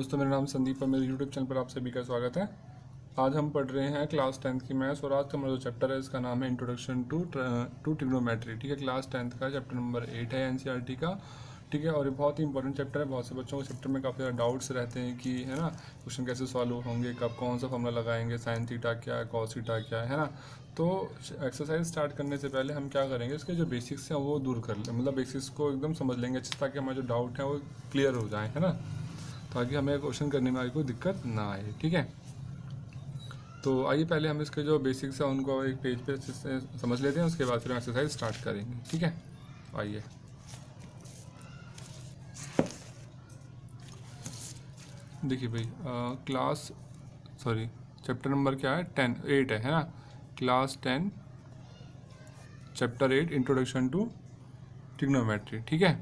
दोस्तों, मेरा नाम संदीप और मेरे यूट्यूब चैनल पर आप सभी का स्वागत है। आज हम पढ़ रहे हैं क्लास 10th की मैथ्स और आज का हमारा जो चैप्टर है इसका नाम है इंट्रोडक्शन टू ट्रिग्नोमेट्री। ठीक है, क्लास 10th का चैप्टर नंबर 8 है एनसीईआरटी का। ठीक है, और ये बहुत ही इंपॉर्टेंट चैप्टर है। बहुत से बच्चों को चैप्टर में काफ़ी ज़्यादा डाउट्स रहते हैं कि है ना, क्वेश्चन कैसे सॉल्व होंगे, कब कौन सा फॉर्मूला लगाएंगे, साइन थीटा क्या है, कॉस थीटा क्या है ना। तो एक्सरसाइज स्टार्ट करने से पहले हम क्या करेंगे, इसके जो बेसिक्स हैं वो दूर कर लें, मतलब बेसिक्स को एकदम समझ लेंगे अच्छे से, ताकि हमारे जो डाउट हैं वो क्लियर हो जाए, है ना, ताकि हमें क्वेश्चन करने में कोई दिक्कत ना आए। ठीक है, तो आइए पहले हम इसके जो बेसिक्स हैं उनको एक पेज पे अच्छे से समझ लेते हैं, उसके बाद फिर हम एक्सरसाइज स्टार्ट करेंगे। ठीक है, आइए। देखिए भाई, चैप्टर नंबर क्या है, 8 है ना। Class 10 chapter 8 introduction to trigonometry. ठीक है,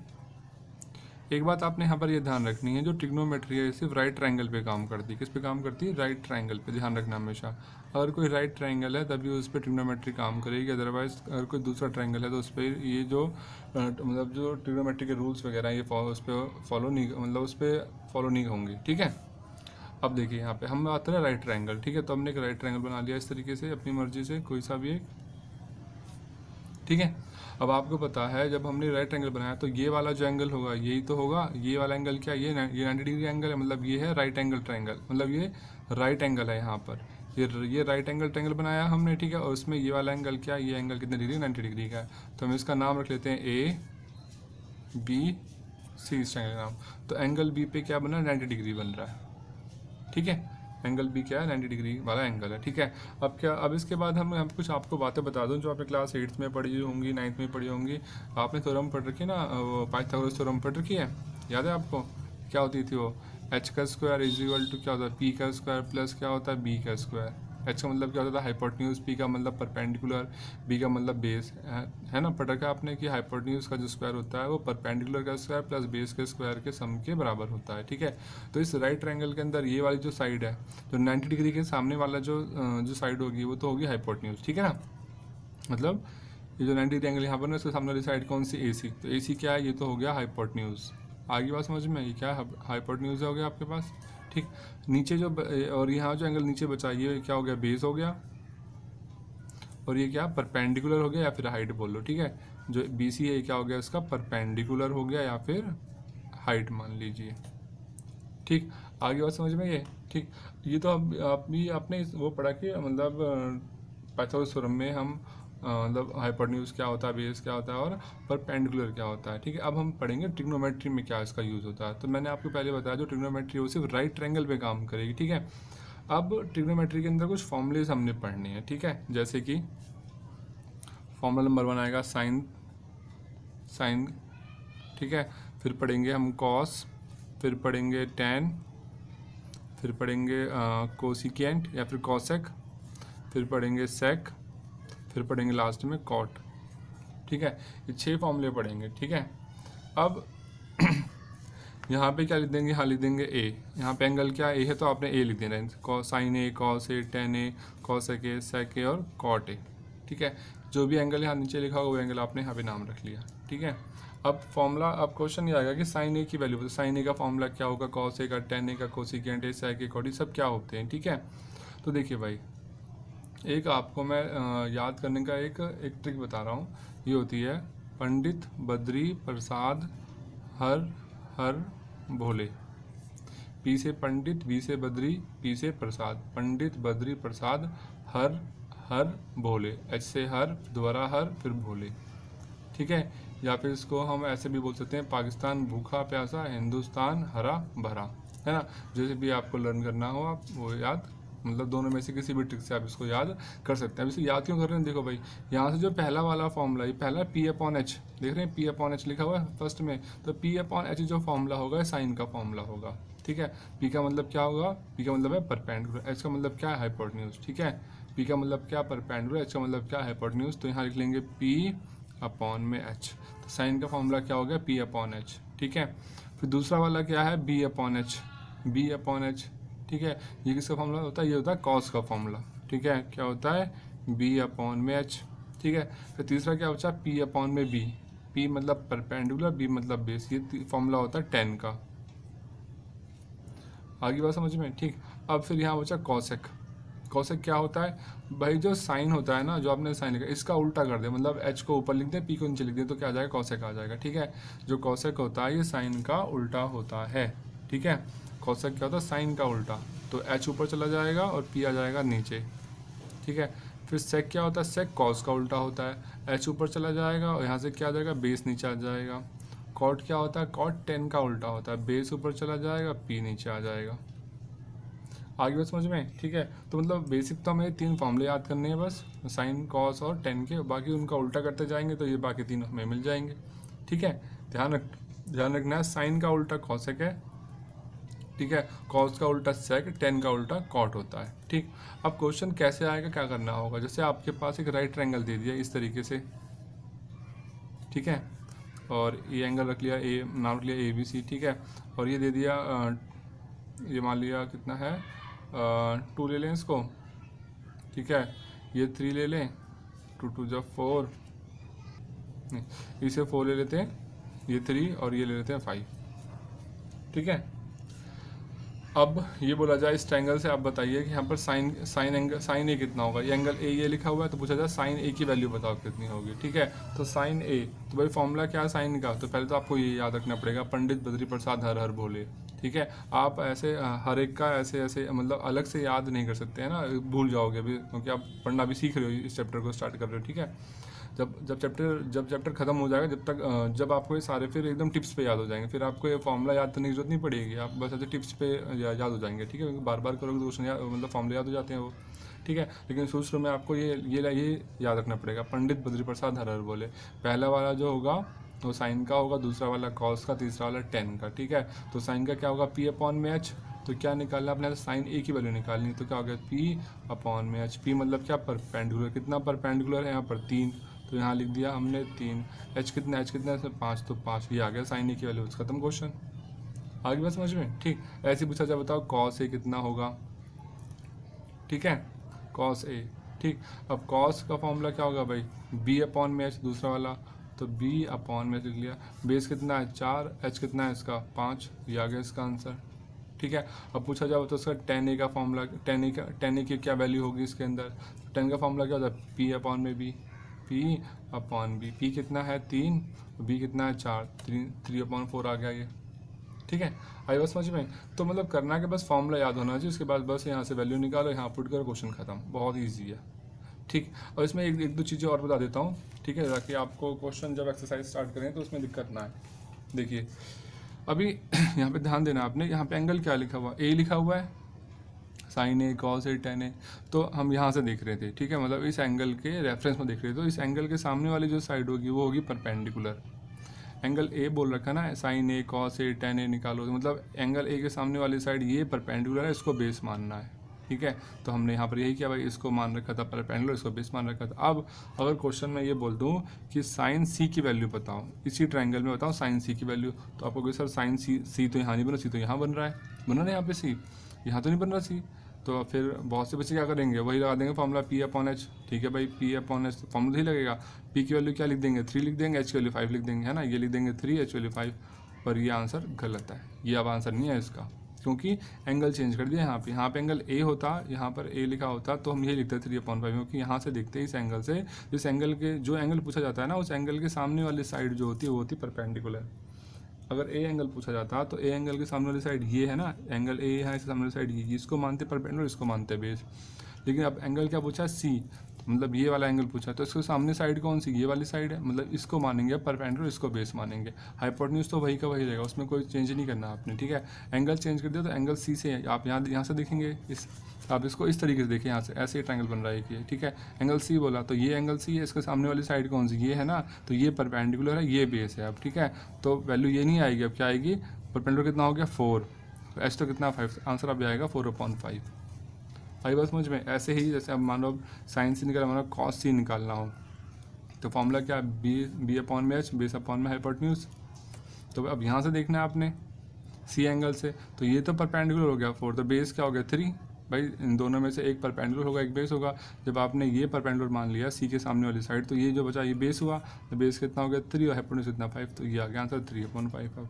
एक बात आपने यहाँ पर ये ध्यान रखनी है, जो ट्रिग्नोमेट्री है सिर्फ राइट ट्रायंगल पे काम करती है। किस पे काम करती है? राइट ट्रायंगल पे, ध्यान रखना हमेशा। अगर कोई राइट ट्रायंगल है तभी उस पर ट्रिग्नोमेट्री काम करेगी, अदरवाइज अगर कोई दूसरा ट्रायंगल है तो उस पर ये जो मतलब जो ट्रिग्नोमेट्री के रूल्स वगैरह ये उस पर फॉलो नहीं होंगे। ठीक है, अब देखिए यहाँ पे हम आते हैं राइट ट्रायंगल। ठीक है, तो हमने एक राइट ट्रायंगल बना लिया इस तरीके से अपनी मर्जी से, कोई सा भी एक। ठीक है, अब आपको पता है जब हमने राइट एंगल बनाया तो ये वाला जो एंगल होगा यही तो होगा। ये वाला एंगल क्या, ये 90 डिग्री एंगल है, मतलब ये है राइट एंगल ट्रायंगल, मतलब ये राइट एंगल है यहाँ पर। ये राइट एंगल ट्रायंगल बनाया हमने। ठीक है, और उसमें ये वाला एंगल क्या, ये एंगल कितने डिग्री, 90 डिग्री का है। तो हम इसका नाम रख लेते हैं ए बी सी, इस ट्रायंगल का नाम। तो एंगल बी पे क्या बना, 90 डिग्री बन रहा है। ठीक है, एंगल बी क्या है, 90 डिग्री वाला एंगल है। ठीक है, अब इसके बाद हम कुछ आपको बातें बता दूं जो आपने क्लास 8th में पढ़ी होंगी, 9th में पढ़ी होंगी। आपने थ्योरम पढ़ रखी है ना, वो पाइथागोरस थ्योरम पढ़ रखी है, याद है आपको? क्या होती थी वो? एच का स्क्वायर इज इक्वल टू क्या होता है, पी का स्क्वायर प्लस क्या होता है, बी का स्क्वायर। एच का मतलब क्या होता था, हाइपोटेन्यूज, पी का मतलब परपेंडिकुलर, बी का मतलब बेस है ना। पढ़ रखा आपने कि हाइपोटेन्यूज का जो स्क्वायर होता है वो परपेंडिकुलर का स्क्वायर प्लस बेस के स्क्वायर के सम के बराबर होता है। ठीक है, तो इस राइट ट्रायंगल के अंदर ये वाली जो साइड है, जो 90 डिग्री के सामने वाला जो साइड होगी वो तो होगी हाइपोटेन्यूज। ठीक है ना, मतलब ये जो 90 डिग्री एंगल यहाँ पर ना, इसके सामने वाली साइड कौन सी, ए सी। तो ए सी क्या है, ये तो हो गया हाइपोटेन्यूज। आगे बात समझ में, ये क्या है, हाइपोटेन्यूज हो गया आपके पास। ठीक, नीचे जो और यहाँ जो एंगल नीचे बचा ये क्या हो गया, बेस हो गया, और ये क्या परपेंडिकुलर हो गया या फिर हाइट बोल लो। ठीक है, जो बी सी है क्या हो गया, इसका परपेंडिकुलर हो गया या फिर हाइट मान लीजिए। ठीक, आगे बात समझ में ये। ठीक, ये तो आपने वो पढ़ा कि मतलब पाइथागोरस थ्योरम में हम मतलब हाइपोटेन्यूज क्या होता है, बेस क्या होता है और परपेंडिकुलर क्या होता है। ठीक है, अब हम पढ़ेंगे ट्रिग्नोमेट्री में क्या इसका यूज़ होता है। तो मैंने आपको पहले बताया जो ट्रिग्नोमेट्री वो सिर्फ राइट ट्रायंगल पे काम करेगी। ठीक है, अब ट्रिग्नोमेट्री के अंदर कुछ फॉर्मूलेज हमने पढ़ने हैं। ठीक है, जैसे कि फॉर्मूला नंबर 1 आएगा साइन। ठीक है, फिर पढ़ेंगे हम कॉस, फिर पढ़ेंगे टेन, फिर पढ़ेंगे कोसिकेंट या फिर कॉसेक, फिर पढ़ेंगे सेक, फिर पढ़ेंगे लास्ट में कॉट। ठीक है, ये 6 फॉर्मूले पढ़ेंगे। ठीक है, अब यहाँ पे क्या लिख देंगे, यहाँ लिख देंगे ए। यहाँ पे एंगल क्या ए है तो आपने ए लिख देना है, sine a, cos a, tan a, cosec a, sec a और कॉट ए। ठीक है, जो भी एंगल यहाँ नीचे लिखा होगा वो एंगल आपने यहाँ पे नाम रख लिया। ठीक है, अब फॉर्मूला, अब क्वेश्चन ये आएगा कि साइन ए की वैल्यू, तो साइन ए का फॉर्मूला क्या होगा, कॉस ए का, टेन ए का, cosecant A, sec A, cot, ये सब क्या होते हैं। ठीक है, तो देखिए भाई, एक आपको मैं याद करने का एक ट्रिक बता रहा हूँ। ये होती है पंडित बद्री प्रसाद हर हर भोले। पी से पंडित, बी से बद्री, पी से प्रसाद, पंडित बद्री प्रसाद हर हर भोले। एच से हर, दोबारा हर, फिर भोले। ठीक है, या फिर इसको हम ऐसे भी बोल सकते हैं, पाकिस्तान भूखा प्यासा, हिंदुस्तान हरा भरा, है ना। जैसे भी आपको लर्न करना हो आप वो याद, मतलब दोनों में से किसी भी ट्रिक से आप इसको याद कर सकते हैं। अब इसे याद क्यों कर रहे हैं, देखो भाई, यहाँ से जो पहला वाला फॉर्मूला, ये पहला पी अपॉन एच, देख रहे हैं पी अपॉन एच लिखा हुआ है फर्स्ट में, तो पी अपॉन एच जो फॉर्मूला होगा साइन का फॉर्मूला होगा। ठीक है, पी का मतलब क्या होगा, पी का मतलब है परपेंडिकुलर, एच का मतलब क्या है, हाइपोटेन्यूज। ठीक है, पी का मतलब क्या, परपेंडिकुलर, एच का मतलब क्या, हाइपोटेन्यूज। तो यहाँ लिख लेंगे पी अपॉन में एच, तो साइन का फॉर्मूला क्या हो गया, पी अपॉन एच। ठीक है, फिर दूसरा वाला क्या है, B upon H, B upon H. ठीक है, ये किसका फॉर्मूला होता है, ये होता है कॉस का फॉर्मूला। ठीक है, क्या होता है, बी अपॉन में एच। ठीक है, फिर तीसरा क्या बचा, पी अपॉन में बी, पी मतलब परपेंडिकुलर, बी मतलब बेस, ये फॉर्मूला होता है टेन का। आगे बात समझ में, ठीक। अब फिर यहाँ बचा कॉसेक। कॉसेक क्या होता है भाई, जो साइन होता है ना, जो आपने साइन लिखा इसका उल्टा कर दे, मतलब एच को ऊपर लिख दे, पी को नीचे लिख दे, तो क्या आ जाएगा, कॉसेक आ जाएगा, ठीक है। जो कॉसेक होता है ये साइन का उल्टा होता है, ठीक है। कॉसेक क्या होता है, साइन का उल्टा, तो एच ऊपर चला जाएगा और पी आ जाएगा नीचे, ठीक है। फिर सेक क्या होता है, सेक कॉस का उल्टा होता है, एच ऊपर चला जाएगा और यहाँ से क्या आ जाएगा, बेस नीचे आ जाएगा। कॉट क्या होता है, कॉट टेन का उल्टा होता है, बेस ऊपर चला जाएगा, पी नीचे आ जाएगा। आगे बात समझ में, ठीक है। तो मतलब बेसिक तो हमें 3 फॉर्मूले याद करने हैं बस, साइन कॉस और टेन के, बाकी उनका उल्टा करते जाएंगे तो ये बाकी तीनों हमें मिल जाएंगे, ठीक है। ध्यान रखना है, साइन का उल्टा कॉसेक है, ठीक है। कॉस का उल्टा सेक, टेन का उल्टा कॉट होता है, ठीक। अब क्वेश्चन कैसे आएगा, क्या करना होगा, जैसे आपके पास एक राइट ट्रायंगल दे दिया इस तरीके से, ठीक है, और ये एंगल रख लिया, ए नाम रख लिया ABC, ठीक है। और ये दे दिया ये मान लिया कितना है 2 ले लें इसको, ठीक है। ये 3 ले लें, 2 2 जा 4, नहीं इसे 4 ले लेते हैं, ये 3 और ये ले लेते हैं 5, ठीक है। अब ये बोला जाए इस ट्रायंगल से, आप बताइए कि यहाँ पर साइन ए कितना होगा, ये एंगल ए ये लिखा हुआ है, तो पूछा जाए साइन ए की वैल्यू बताओ कितनी होगी, ठीक है। तो साइन ए, तो भाई फॉर्मूला क्या है साइन का, तो पहले तो आपको ये याद रखना पड़ेगा, पंडित बद्री प्रसाद हर हर बोले, ठीक है। आप ऐसे हर एक का ऐसे मतलब अलग से याद नहीं कर सकते हैं ना, भूल जाओगे अभी, क्योंकि आप पढ़ना अभी सीख रहे हो, इस चैप्टर को स्टार्ट कर रहे हो, ठीक है। जब चैप्टर खत्म हो जाएगा, जब आपको ये सारे फिर एकदम टिप्स पे याद हो जाएंगे, फिर आपको ये फॉर्मूला याद करने की जरूरत नहीं पड़ेगी, आप बस ऐसे टिप्स पे याद हो जाएंगे, ठीक है। क्योंकि बार बार करोगे तो क्वेश्चन मतलब फॉर्मूले याद हो जाते हैं वो, ठीक है। लेकिन शुरू में आपको ये याद रखना पड़ेगा, पंडित बद्री प्रसाद हर हर बोले। पहला वाला जो होगा वो साइन का होगा, दूसरा वाला कॉस का, तीसरा वाला टेन का, ठीक है। तो साइन का क्या होगा, पी अपॉन में एच, तो क्या निकालना अपने, साइन ए की वैल्यू निकालनी, तो क्या हो गया पी अपॉन में एच। पी मतलब क्या, परपेंडिकुलर, कितना परपेंडिकुलर है यहाँ पर 3, तो यहाँ लिख दिया हमने 3। एच कितना है, 5, तो 5, ये आ गया साइन ए की वैल्यू, खत्म क्वेश्चन। आगे बात समझ में, ठीक। ऐसे पूछा जाए, बताओ कॉस ए कितना होगा, ठीक है, कॉस ए, ठीक। अब कॉस का फॉर्मूला क्या होगा भाई, बी अपॉन में एच, दूसरा वाला, तो बी अपॉन में लिख लिया। बेस कितना है 4, एच कितना है इसका 5, ये आ गया इसका आंसर, ठीक है। अब पूछा जाए तो उसका टेन ए का फॉर्मूला, टेन ए की क्या वैल्यू होगी इसके अंदर, टेन का फॉर्मूला क्या होता है, पी अपॉन में B, P upon B, P कितना है 3, बी कितना है 4, 3/4 आ गया ये, ठीक है। आई बस समझ में, तो मतलब करना कि बस फॉर्मूला याद होना चाहिए, उसके बाद बस यहाँ से वैल्यू निकालो, यहाँ पुट करो, क्वेश्चन खत्म, बहुत ईजी है, ठीक। और इसमें एक दो चीज़ें और बता देता हूँ, ठीक है, ताकि आपको क्वेश्चन जब एक्सरसाइज स्टार्ट करें तो उसमें दिक्कत ना आए। देखिए अभी यहाँ पे ध्यान देना आपने, यहाँ पे एंगल क्या लिखा हुआ, ए लिखा हुआ है, sine a cos a tan ए, तो हम यहाँ से देख रहे थे, ठीक है, मतलब इस एंगल के रेफरेंस में देख रहे थे, तो इस एंगल के सामने वाली जो साइड होगी वो होगी परपेंडिकुलर। एंगल ए बोल रखा ना, sign a cos a tan ए निकालो, तो मतलब एंगल ए के सामने वाली साइड ये परपेंडिकुलर है, इसको बेस मानना है, ठीक है। तो हमने यहाँ पर यही किया भाई, इसको मान रखा था परपेंडिकुलर, इसको बेस मान रखा था। अब अगर क्वेश्चन में ये बोल दूँ कि साइन सी की वैल्यू बताओ, इसी ट्रायंगल में बताओ साइन सी की वैल्यू, तो आपको सर साइन सी तो यहाँ नहीं बन रहा, सी तो यहाँ बन रहा है, बन रहा है यहाँ पे सी, यहाँ तो नहीं बन रहा सी, तो फिर बहुत से बच्चे क्या करेंगे, वही लगा देंगे फॉर्मूला पी अपॉन एच, ठीक है भाई, पी अपॉन एच फॉर्मूला ही लगेगा, पी की वैल्यू क्या लिख देंगे 3 लिख देंगे, एच की वैल्यू 5 लिख देंगे, है ना, ये लिख देंगे 3, एच वैल्यू 5, पर ये आंसर गलत है, ये अब आंसर नहीं है इसका, क्योंकि एंगल चेंज कर दिया यहाँ पे एंगल ए होता, यहाँ पर ए लिखा होता, तो हम यही लिखते 3/5, क्योंकि यहाँ से देखते हैं इस एंगल से, इस एंगल के जो एंगल पूछा जाता है ना, उस एंगल के सामने वाली साइड जो होती है वो होती है परपेंडिकुलर। अगर ए एंगल पूछा जाता तो ए एंगल के सामने वाली साइड ये है ना, एंगल ए है, इसके सामने वाली साइड ये, इसको मानते परपेंडिकुलर, इसको मानते बेस। लेकिन अब एंगल क्या पूछा, सी, मतलब ये वाला एंगल पूछा, तो इसके सामने साइड कौन सी, ये वाली साइड है, मतलब इसको मानेंगे परपेंडिकुलर, इसको बेस मानेंगे। हाइपोटेन्यूज तो वही का वही रहेगा, उसमें कोई चेंज नहीं करना आपने, ठीक है। एंगल चेंज कर दिया तो एंगल सी से आप यहाँ से देखेंगे, आप इसको इस तरीके से देखिए, यहाँ से ऐसे ट्रायंगल बन रहा है कि, ठीक है। एंगल सी बोला तो ये एंगल सी है, इसके सामने वाली साइड कौन सी, ये है ना, तो ये परपेंडिकुलर है, ये बेस है अब, ठीक है। तो वैल्यू ये नहीं आएगी, अब क्या आएगी, परपेंडिकुलर कितना हो गया 4, एच तो कितना 5, आंसर अब आएगा 4/5। आई बात समझ में। ऐसे ही जैसे अब मान लो साइन सी निकालना, मान लो कॉस सी निकालना हो, तो फॉर्मूला क्या है, बी अपॉन में एच, बेस अपॉन में हाइपोटेन्यूज। तो अब यहाँ से देखना है आपने सी एंगल से, तो ये तो परपेंडिकुलर हो गया 4, तो बेस क्या हो गया 3, भाई इन दोनों में से एक परपेंडिकुलर होगा, एक बेस होगा। जब आपने ये परपेंडिकुलर मान लिया सी के सामने वाली साइड, तो ये जो बचा ये बेस हुआ, तो बेस कितना हो गया 3 और हाइपोटेन्यूज कितना 5, तो ये आ गया आंसर 3/5 अब,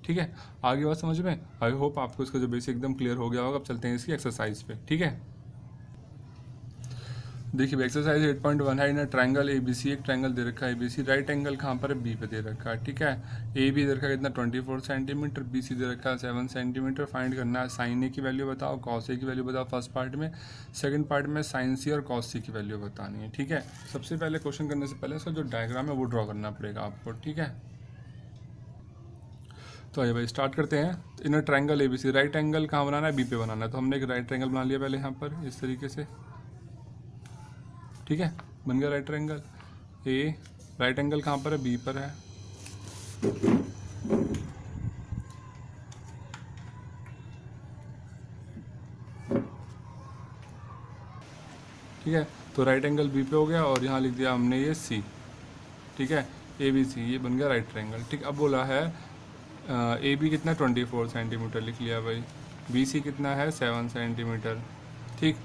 ठीक है, आगे बात समझ में? आई होप आपको इसका जो बेसिक एकदम क्लियर हो गया होगा। अब चलते हैं इसकी एक्सरसाइज पे। ठीक है, देखिए एक्सरसाइज 8.1 है ना, ट्रायंगल ABC, एक ट्रायंगल दे रखा है ABC, राइट एंगल कहाँ पर है? B पे दे रखा है। ठीक है, AB दे रखा है कितना 24 सेंटीमीटर, BC दे रखा है 7 सेंटीमीटर। फाइंड करना है साइन A की वैल्यू बताओ, कॉस A की वैल्यू बताओ फर्स्ट पार्ट में, सेकंड पार्ट में साइन C और कॉस C की वैल्यू बतानी है। ठीक है, सबसे पहले क्वेश्चन करने से पहले इसका जो डायग्राम है वो ड्रॉ करना पड़ेगा आपको। ठीक है, तो आइए भाई स्टार्ट करते हैं। Inner triangle ABC, right angle कहाँ बनाना है? B पे बनाना है। तो हमने एक राइट ट्रायंगल बना लिया पहले यहाँ पर इस तरीके से। ठीक है, बन गया right triangle A. Right angle कहाँ पर है? B पर है। ठीक है, तो राइट एंगल B पे हो गया और यहाँ लिख दिया हमने ये C। ठीक है, ABC, ये बन गया राइट ट्रायंगल। ठीक, अब बोला है AB कितना 24 सेंटीमीटर लिख लिया भाई, BC कितना है 7 सेंटीमीटर। ठीक,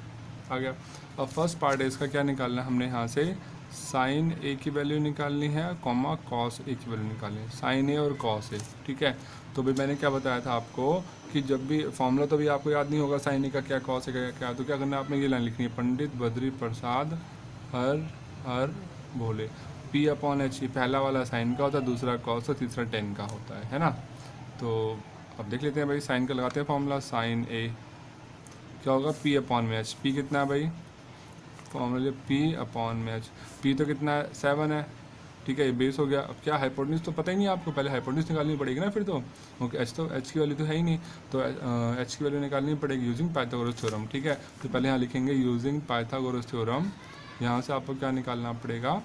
आ गया। अब फर्स्ट पार्ट है इसका, क्या निकालना है हमने यहाँ से? साइन A की वैल्यू निकालनी है, कॉमा कॉस A की वैल्यू निकालनी है, साइन A और कॉस A। ठीक है, तो भाई मैंने क्या बताया था आपको कि जब भी फॉर्मूला तो भी आपको याद नहीं होगा साइन A का क्या, कॉस A का क्या, तो क्या करना है आपने? ये लाइन लिखनी है, पंडित बद्री प्रसाद हर भोले। P/H, पहला वाला साइन का होता है, दूसरा कॉस और तीसरा टेन का होता है ना। तो अब देख लेते हैं भाई, साइन का लगाते हैं फॉर्मूला, साइन A क्या होगा? P/H। P कितना है भाई? Formula P/H। P तो कितना है? 7 है। ठीक है, ये बेस हो गया। अब क्या हाइपोटेन्यूज तो पता ही नहीं आपको, पहले हाइपोटेन्यूज निकालनी पड़ेगी ना फिर तो। ओके, H की वैल्यू तो है ही नहीं, तो H की वैल्यू निकालनी पड़ेगी यूजिंग पाइथागोरस थ्योरम। ठीक है, तो पहले यहाँ लिखेंगे यूजिंग पाइथागोरस थ्योरम। यहाँ से आपको क्या निकालना पड़ेगा?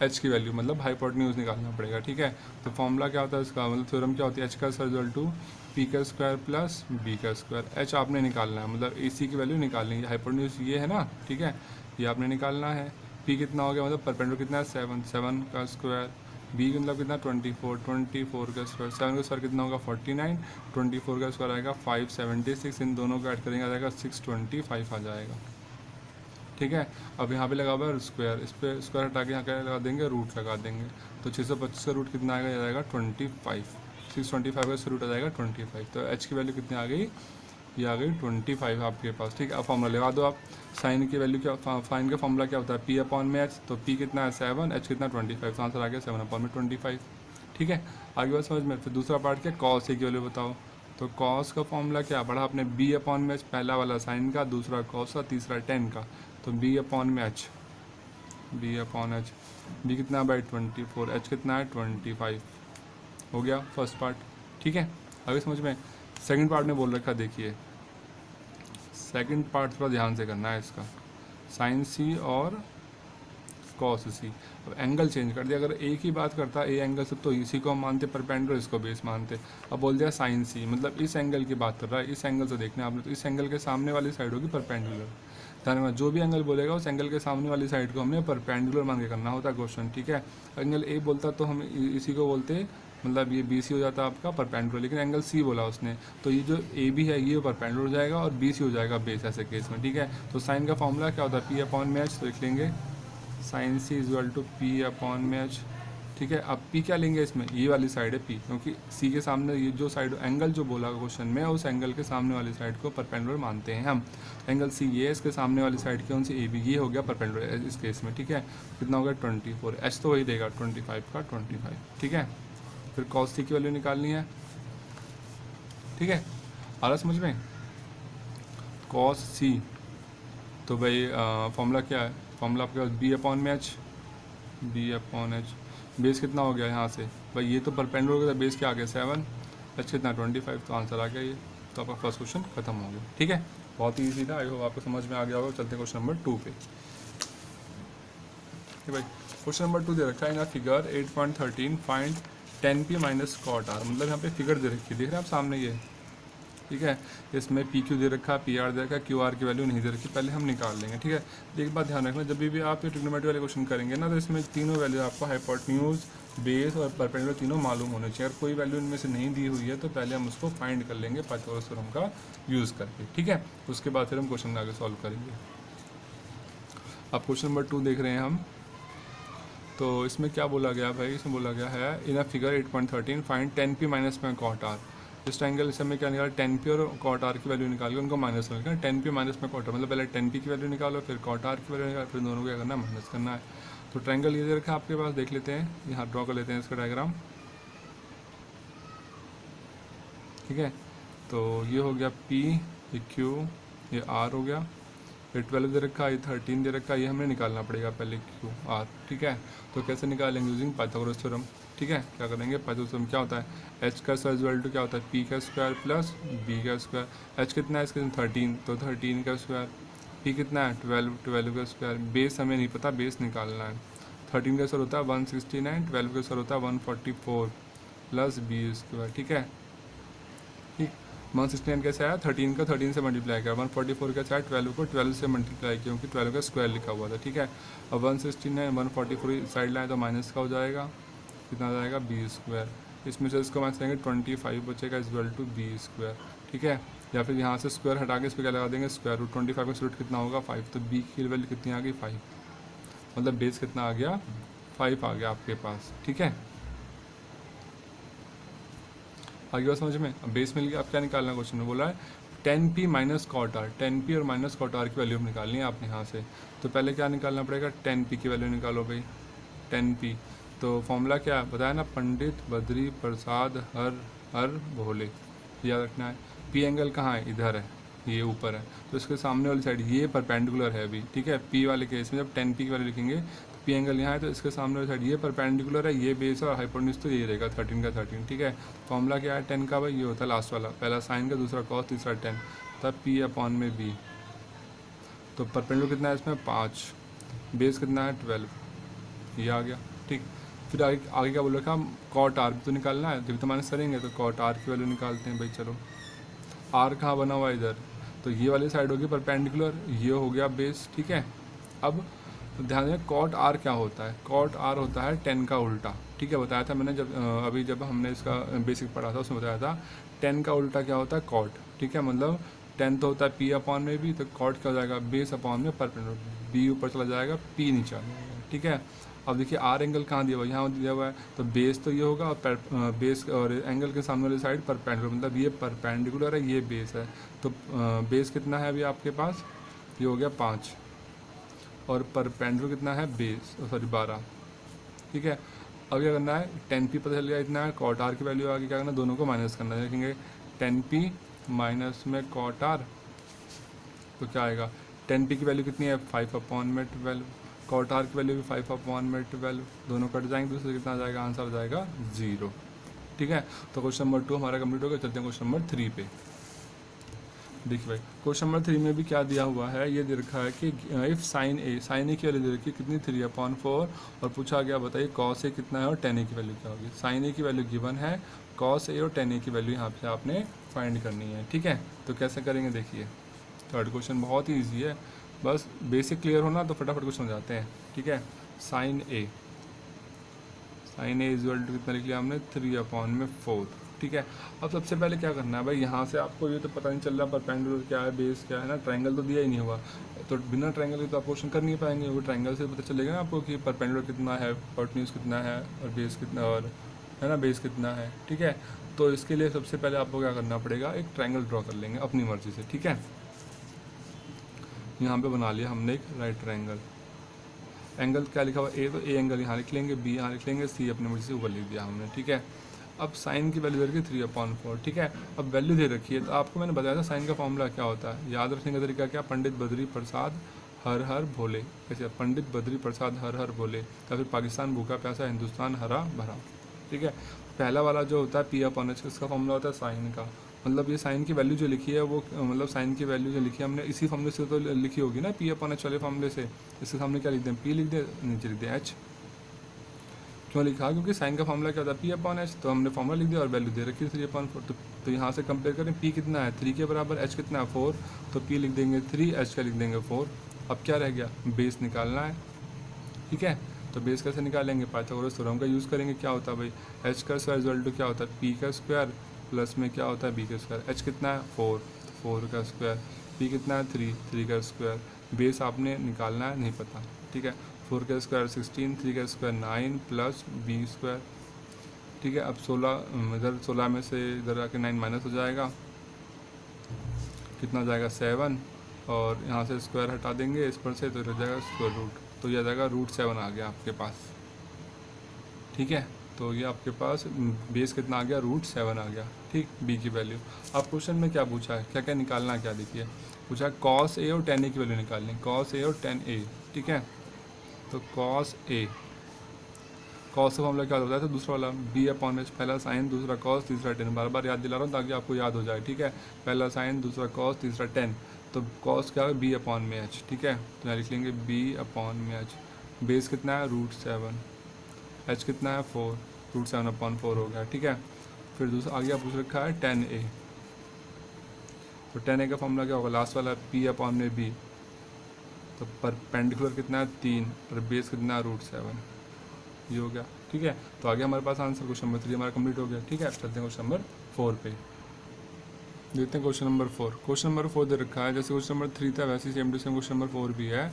H की वैल्यू, मतलब हाइपोटेन्यूज निकालना पड़ेगा। ठीक है, तो फॉर्मूला क्या होता है इसका, मतलब थ्योरम क्या होती है? H का इक्वल टू P का स्क्वायर प्लस B का स्क्वायर। H आपने निकालना है, मतलब AC की वैल्यू निकालनी है, हाइपोटेन्यूज ये है ना। ठीक है, ये आपने निकालना है। P कितना हो गया, मतलब परपेंडिकुलर कितना है? 7 का स्क्वायर। B मतलब कितना? 24 का स्क्वायर। 7 का स्क्वायर कितना होगा? 49। 24 का स्क्वायर आएगा 576, इन दोनों को ऐड करेंगे आ जाएगा 625 आ जाएगा। ठीक है, अब यहाँ पे लगा हुआ है स्क्वायर, इस पर स्क्वायर हटा के यहाँ क्या लगा देंगे? रूट लगा देंगे। तो 625 का रूट कितना आएगा? जाएगा 25। 625 का रूट आ जाएगा 25। तो H की वैल्यू कितनी आ गई? ये आ गई 25 आपके पास। ठीक है, अब फॉर्मूला लगा दो आप। साइन की वैल्यू क्या, फाइन का फॉर्मूला क्या होता है? P/H। तो P कितना है? 7, H कितना? 25। तो आंसर आ गया 7/25। ठीक है, आगे बात समझ में। फिर दूसरा पार्ट क्या? कॉस A की वैल्यू बताओ। तो कॉस का फॉर्मूला क्या पढ़ा आपने? B/H, पहला वाला साइन का, दूसरा कॉस का, तीसरा टेन का। तो B/H, B कितना बाई 24, H कितना है? 25 हो गया फर्स्ट पार्ट। ठीक है, आगे समझ में। सेकंड पार्ट में बोल रखा, देखिए सेकंड पार्ट थोड़ा ध्यान से करना है इसका, साइन C और कॉस C। अब एंगल चेंज कर दिया, अगर A की बात करता ए एंगल से तो इसी को हम मानते परपेंडिकुलर, इसको बेस मानते। अब बोल दिया साइन C, मतलब इस एंगल की बात कर रहा है, इस एंगल से देखना है आपने, तो इस एंगल के सामने वाली साइड होगी परपेंडिकुलर। ध्यान रखना, जो भी एंगल बोलेगा उस एंगल के सामने वाली साइड को हमने परपेंडिकुलर मान के करना होता है क्वेश्चन। ठीक है, एंगल A बोलता तो हम इसी को बोलते, मतलब ये BC हो जाता आपका परपेंडिकुलर, लेकिन एंगल C बोला उसने, तो ये जो AB है ये परपेंडिकुलर हो जाएगा और BC हो जाएगा बेस ऐसे केस में। ठीक है, तो साइन का फॉर्मूला क्या होता है? P/H। तो लिख लेंगे sign C equal to P/H। ठीक है, अब P क्या लेंगे इसमें? ये वाली साइड है P, क्योंकि C के सामने ये जो साइड एंगल जो बोला क्वेश्चन में, उस एंगल के सामने वाली साइड को परपेंडिकुलर मानते हैं हम। एंगल C ये है, इसके सामने वाली साइड कौन सी? AB, ये हो गया परपेंडिकुलर इस केस में। ठीक है, कितना हो गया? 24। H तो वही देगा 25 का 25। ठीक है, फिर cos C की वैल्यू निकालनी है। ठीक है, आ रहा समझ में? cos C, तो भाई फॉर्मूला क्या है? फॉर्मूला आपके पास B/H। बेस कितना हो गया यहाँ से भाई? ये तो परपेंडिकुलर हो गया, बेस क्या आ गया? 7, H कितना? 25। तो आंसर आ गया ये। तो आपका फर्स्ट क्वेश्चन खत्म हो गया। ठीक है, बहुत ही ईजी था, आई होप आपको समझ में आ गया होगा। चलते हैं क्वेश्चन नंबर 2 पे। भाई क्वेश्चन नंबर 2 दे रखा है ना, figure 8.13 find 10P minus cot R। मतलब यहाँ पे फिगर दे रखी है, देख रहे हैं आप सामने ये। ठीक है, इसमें PQ दे रखा है, PR दे रखा है, QR की वैल्यू नहीं दे रखी, पहले हम निकाल लेंगे। ठीक है, एक बात ध्यान रखना, जब भी आप ये ट्रिग्नोमेट्री वाले क्वेश्चन करेंगे ना, तो इसमें तीनों वैल्यू आपको हाइपोटेन्यूज, बेस और परपेंडिकुलर तीनों मालूम होने चाहिए। अगर कोई वैल्यू इनमें से नहीं दी हुई है तो पहले हम उसको फाइंड कर लेंगे पाइथागोरस थ्योरम का यूज़ करके। ठीक है, उसके बाद फिर हम क्वेश्चन आगे सॉल्व करेंगे। अब क्वेश्चन नंबर 2 देख रहे हैं हम। तो इसमें क्या बोला गया भाई, इसमें बोला गया है in a figure 8.13 find 10p minus में कॉट आर। इस ट्रायंगल से हमें क्या निकाला, 10p और कॉट आर की वैल्यू निकाल के उनको माइनस करना है। 10p माइनस में कॉट आर मतलब पहले 10p की वैल्यू निकालो, फिर कॉट आर की वैल्यू निकालो, फिर दोनों को क्या करना है, माइनस करना है। तो ट्रायंगल ये दे रखा है आपके पास, देख लेते हैं, यहाँ ड्रॉ कर लेते हैं इसका डायग्राम। ठीक है, तो ये हो गया P, ये Q, ये R हो गया, ये 12 दे रखा है, ये 13 दे रखा है, ये हमें निकालना पड़ेगा पहले Q R। ठीक है, तो कैसे निकालेंगे, यूजिंग पाइथागोरस थ्योरम। ठीक है, क्या करेंगे, पाइथागोरस थ्योरम क्या होता है, h का स्क्वायर इक्वल टू क्या होता है, p का स्क्वायर प्लस b का स्क्वायर। h कितना है इसके 13, तो 13 का स्क्वायर, p कितना है 12, 12 का स्क्वायर, बेस हमें नहीं पता, बेस निकालना है। 13 का स्क्वायर होता है 169, 12 का स्क्वायर होता है 144 प्लस b स्क्वायर। ठीक है, ठीक, 169 कैसे आया, 13 का 13 से मल्टीप्लाई किया, 144 कैसे आया, 12 को 12 से मल्टीप्लाई किया, क्योंकि 12 का स्क्वायर लिखा हुआ था। ठीक है, अब 169 144 साइड लाए तो माइनस का हो जाएगा, कितना आ जाएगा बी स्क्वायर। इसमें से इसको माइनस करेंगे 25 बचेगा इक्वल टू बी स्क्वायर। ठीक है, या फिर यहाँ से स्क्वायर हटा के इस पर क्या लगा देंगे, स्क्वायर रूट। 25 का रूट कितना होगा 5, तो बी की वैल्यू कितनी आ गई 5, मतलब बेस कितना आ गया 5 आ गया आपके पास। ठीक है, आगे बात समझ में, अब बेस मिल गया। अब क्या निकालना, क्वेश्चन में बोला है 10p minus cot R, 10p और माइनस कॉट आर की वैल्यू निकालनी है आपने यहाँ से। तो पहले क्या निकालना पड़ेगा, 10p की वैल्यू निकालो भाई, 10p। तो फॉर्मूला क्या है बताया ना, पंडित बद्री प्रसाद हर हर भोले, याद रखना है। p एंगल कहाँ है, इधर है, ये ऊपर है, तो इसके सामने वाली साइड ये परपेंडिकुलर है अभी। ठीक है, p वाले केस में जब 10p की वैल्यू लिखेंगे तो p एंगल यहाँ है, तो इसके सामने वाली साइड ये परपेंडिकुलर है, ये बेस और हाइपोटेन्यूज तो ये रहेगा 13 का 13। ठीक है, फॉर्मूला क्या है 10 का भाई, ये होता है लास्ट वाला, पहला साइन का, दूसरा कॉस, तीसरा 10, तब p अपॉन में b। तो परपेंडिकुलर कितना है इसमें 5, बेस कितना है 12, ये आ गया। ठीक, फिर आगे आगे क्या बोल रखा, कॉट आर भी तो निकालना है, जब तो माइनस करेंगे तो कॉट आर की वैल्यू निकालते हैं भाई। चलो, आर कहाँ बना हुआ है इधर, तो ये वाली साइड होगी परपेंडिकुलर, ये हो गया बेस। ठीक है, अब ध्यान दें कॉट आर क्या होता है, कॉट आर होता है 10 का उल्टा। ठीक है, बताया था मैंने जब अभी जब हमने इसका बेसिक पढ़ा था उसमें बताया था 10 का उल्टा क्या होता है कॉट। ठीक है, मतलब 10 तो होता है पी अपॉन में भी, तो कॉट क्या हो जाएगा बेस अपॉन में परपेंडिकुलर, बी ऊपर चला जाएगा पी नीचे आ जाएगा। ठीक है, अब देखिए आर एंगल कहाँ दिया हुआ है, यहाँ दिया हुआ है, तो बेस तो ये होगा और बेस और एंगल के सामने वाली साइड परपेंडिकुलर, मतलब ये परपेंडिकुलर है, ये बेस है। तो बेस कितना है अभी आपके पास, ये हो गया 5, और परपेंडिकुलर कितना है बेस, सॉरी 12। ठीक है, अब क्या करना है 10p पता चल गया इतना है, कॉट आर की वैल्यू आगे क्या करना, दोनों को माइनस करना है। देखेंगे 10p माइनस में कॉट आर, तो क्या आएगा, 10p की वैल्यू कितनी है 5 अपॉन में 12, कॉट आर की वैल्यू भी 5 अपॉन में 12, दोनों कट जाएंगे, दूसरे कितना आ जाएगा, आंसर आ जाएगा 0। ठीक है, तो क्वेश्चन नंबर 2 हमारा कंप्लीट हो गया। चलते हैं क्वेश्चन नंबर 3 पे। देखिए भाई, क्वेश्चन नंबर 3 में भी क्या दिया हुआ है, ये दे रखा है कि इफ़ साइन ए की वैल्यू दे रखी है कितनी 3/4, और पूछा गया बताइए कॉस ए कितना है और tan ए की वैल्यू क्या होगी। साइन ए की वैल्यू गिवन है, कॉस ए और tan ए की वैल्यू यहाँ पे आपने फाइंड करनी है। ठीक है, तो कैसे करेंगे देखिए, थर्ड क्वेश्चन बहुत ही ईजी है, बस बेसिक क्लियर होना तो फटाफट कुछ समझ जाते हैं। ठीक है, साइन ए इक्वल टू कितना लिख लिया हमने 3/4। ठीक है, अब सबसे पहले क्या करना है भाई, यहाँ से आपको ये तो पता नहीं चल रहा परपेंडिकुलर क्या है, बेस क्या है ना, ट्रायंगल तो दिया ही नहीं हुआ, तो बिना ट्रायंगल के तो आप क्वेश्चन कर नहीं पाएंगे, वो ट्रायंगल से पता चलेगा ना आपको कि परपेंडिकुलर कितना है, हाइपोटेन्यूज कितना है, और बेस कितना, और है ना बेस कितना है। ठीक है, तो इसके लिए सबसे पहले आपको क्या करना पड़ेगा, एक ट्रायंगल ड्रॉ कर लेंगे अपनी मर्जी से। ठीक है, यहाँ पे बना लिया हमने एक राइट ट्रायंगल, एंगल क्या लिखा हुआ ए, तो ए एंगल यहाँ लिख लेंगे, बी यहाँ लिख लेंगे, सी अपनी मर्जी से ऊपर लिख दिया हमने। ठीक है, अब साइन की वैल्यू दे रखी है 3/4। ठीक है, अब वैल्यू दे रखी है, तो आपको मैंने बताया था साइन का फॉर्मूला क्या होता है, याद रखने का तरीका क्या, पंडित बद्री प्रसाद हर हर भोले। कैसे, पंडित बद्री प्रसाद हर हर भोले, या फिर पाकिस्तान भूखा प्यासा हिंदुस्तान हरा भरा। ठीक है, पहला वाला जो होता है P/H, इसका फॉर्मूला होता है साइन का, मतलब ये साइन की वैल्यू जो लिखी है वो, मतलब साइन की वैल्यू जो लिखी है हमने इसी फॉर्मूले से तो लिखी होगी ना, P/H वाले फॉर्मूले से। इसके सामने क्या लिख दें, P लिख दें, नीचे लिख दें H। क्यों लिखा, क्योंकि साइन का फॉर्मूला क्या होता है P/H, तो हमने फॉर्मूला लिख दिया और वैल्यू दे रखी है 3/4। तो यहाँ से कंपेयर करें, P कितना है 3 के बराबर, H कितना है 4, तो P लिख देंगे 3, H का लिख देंगे 4। अब क्या रह गया, बेस निकालना है। ठीक है, तो बेस कैसे निकालेंगे, पाइथागोरस थ्योरम का यूज़ करेंगे। क्या होता है भाई, H का स्क्वायर इक्वल टू क्या होता है P का स्क्वायर प्लस में क्या होता है B का स्क्वायर। H कितना है 4, 4 का स्क्वायर, P कितना है 3, 3 का स्क्वायर। बेस आपने निकालना है, नहीं पता। ठीक है, 4 का स्क्वायर 16, 3 का स्क्वायर 9 प्लस बी स्क्वायर। ठीक है, अब 16 इधर 16 में से इधर आके 9 माइनस हो जाएगा, कितना जाएगा 7, और यहाँ से स्क्वायर हटा देंगे इस पर से तो रह जाएगा स्क्वायर रूट, तो यह आ जाएगा √7 आ गया आपके पास। ठीक है, तो ये आपके पास बेस कितना आ गया, √7 आ गया। ठीक, बी की वैल्यू। अब क्वेश्चन में क्या पूछा है, क्या क्या निकालना है, क्या देखिए पूछा है cos a और tan a की वैल्यू निकालनी है, cos a और tan a। ठीक है, तो cos a, cos का फॉर्मूला क्या होता है, तो दूसरा वाला b/h, पहला साइन दूसरा cos तीसरा tan। बार बार याद दिला रहा हूँ ताकि आपको याद हो जाए। ठीक है, पहला साइन दूसरा cos तीसरा tan, तो cos क्या है b/h। ठीक है, तो यहाँ लिख लेंगे b/h। बेस कितना है √7, h कितना है 4, √7/4 हो गया। ठीक है, फिर दूसरा आगे पूछ रखा है tan a, तो tan a का फॉर्मूला क्या होगा, लास्ट वाला p/b, तो परपेंडिकुलर कितना है 3 और बेस कितना है √7, ये हो गया। ठीक है, तो आगे हमारे पास आंसर क्वेश्चन नंबर 3 हमारा कंप्लीट हो गया। ठीक है, अब चलते हैं क्वेश्चन नंबर 4 पे, देखते हैं क्वेश्चन नंबर 4। क्वेश्चन नंबर 4 दे रखा है, जैसे क्वेश्चन नंबर 3 था वैसे same to same question number 4 भी है।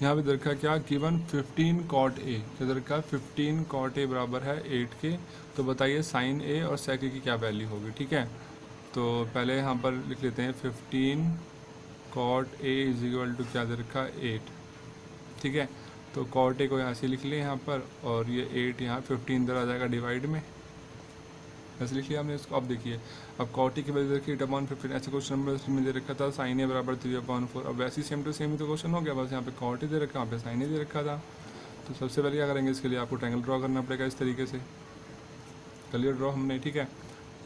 यहाँ पे दे रखा है क्या, गिवन 15 cot a, क्या दे रखा है 15 cot a बराबर है 8 के, तो बताइए साइन a और sec a की क्या वैल्यू होगी। ठीक है, तो पहले यहाँ पर लिख लेते हैं 15 cot a इजिकल टू क्या दे रखा है 8। ठीक है, तो cot a को यहाँ से लिख लें यहाँ पर, और ये 8 यहाँ 15 इधर आ जाएगा डिवाइड में, ऐसे लिख लिया हमने इसको। अब देखिए, अब cot a की वैल्यू देखिए 8/15, ऐसे क्वेश्चन नंबर में दे रखा था sin a बराबर 3/4। अब वैसे ही सेम टू सेम ही तो क्वेश्चन हो गया, बस यहाँ पे cot a दे रखा, यहाँ पे sin a दे रखा था। तो सबसे पहले क्या करेंगे, इसके लिए आपको ट्रायंगल ड्रॉ करना पड़ेगा इस तरीके से, कर लिया ड्रॉ हमने। ठीक है,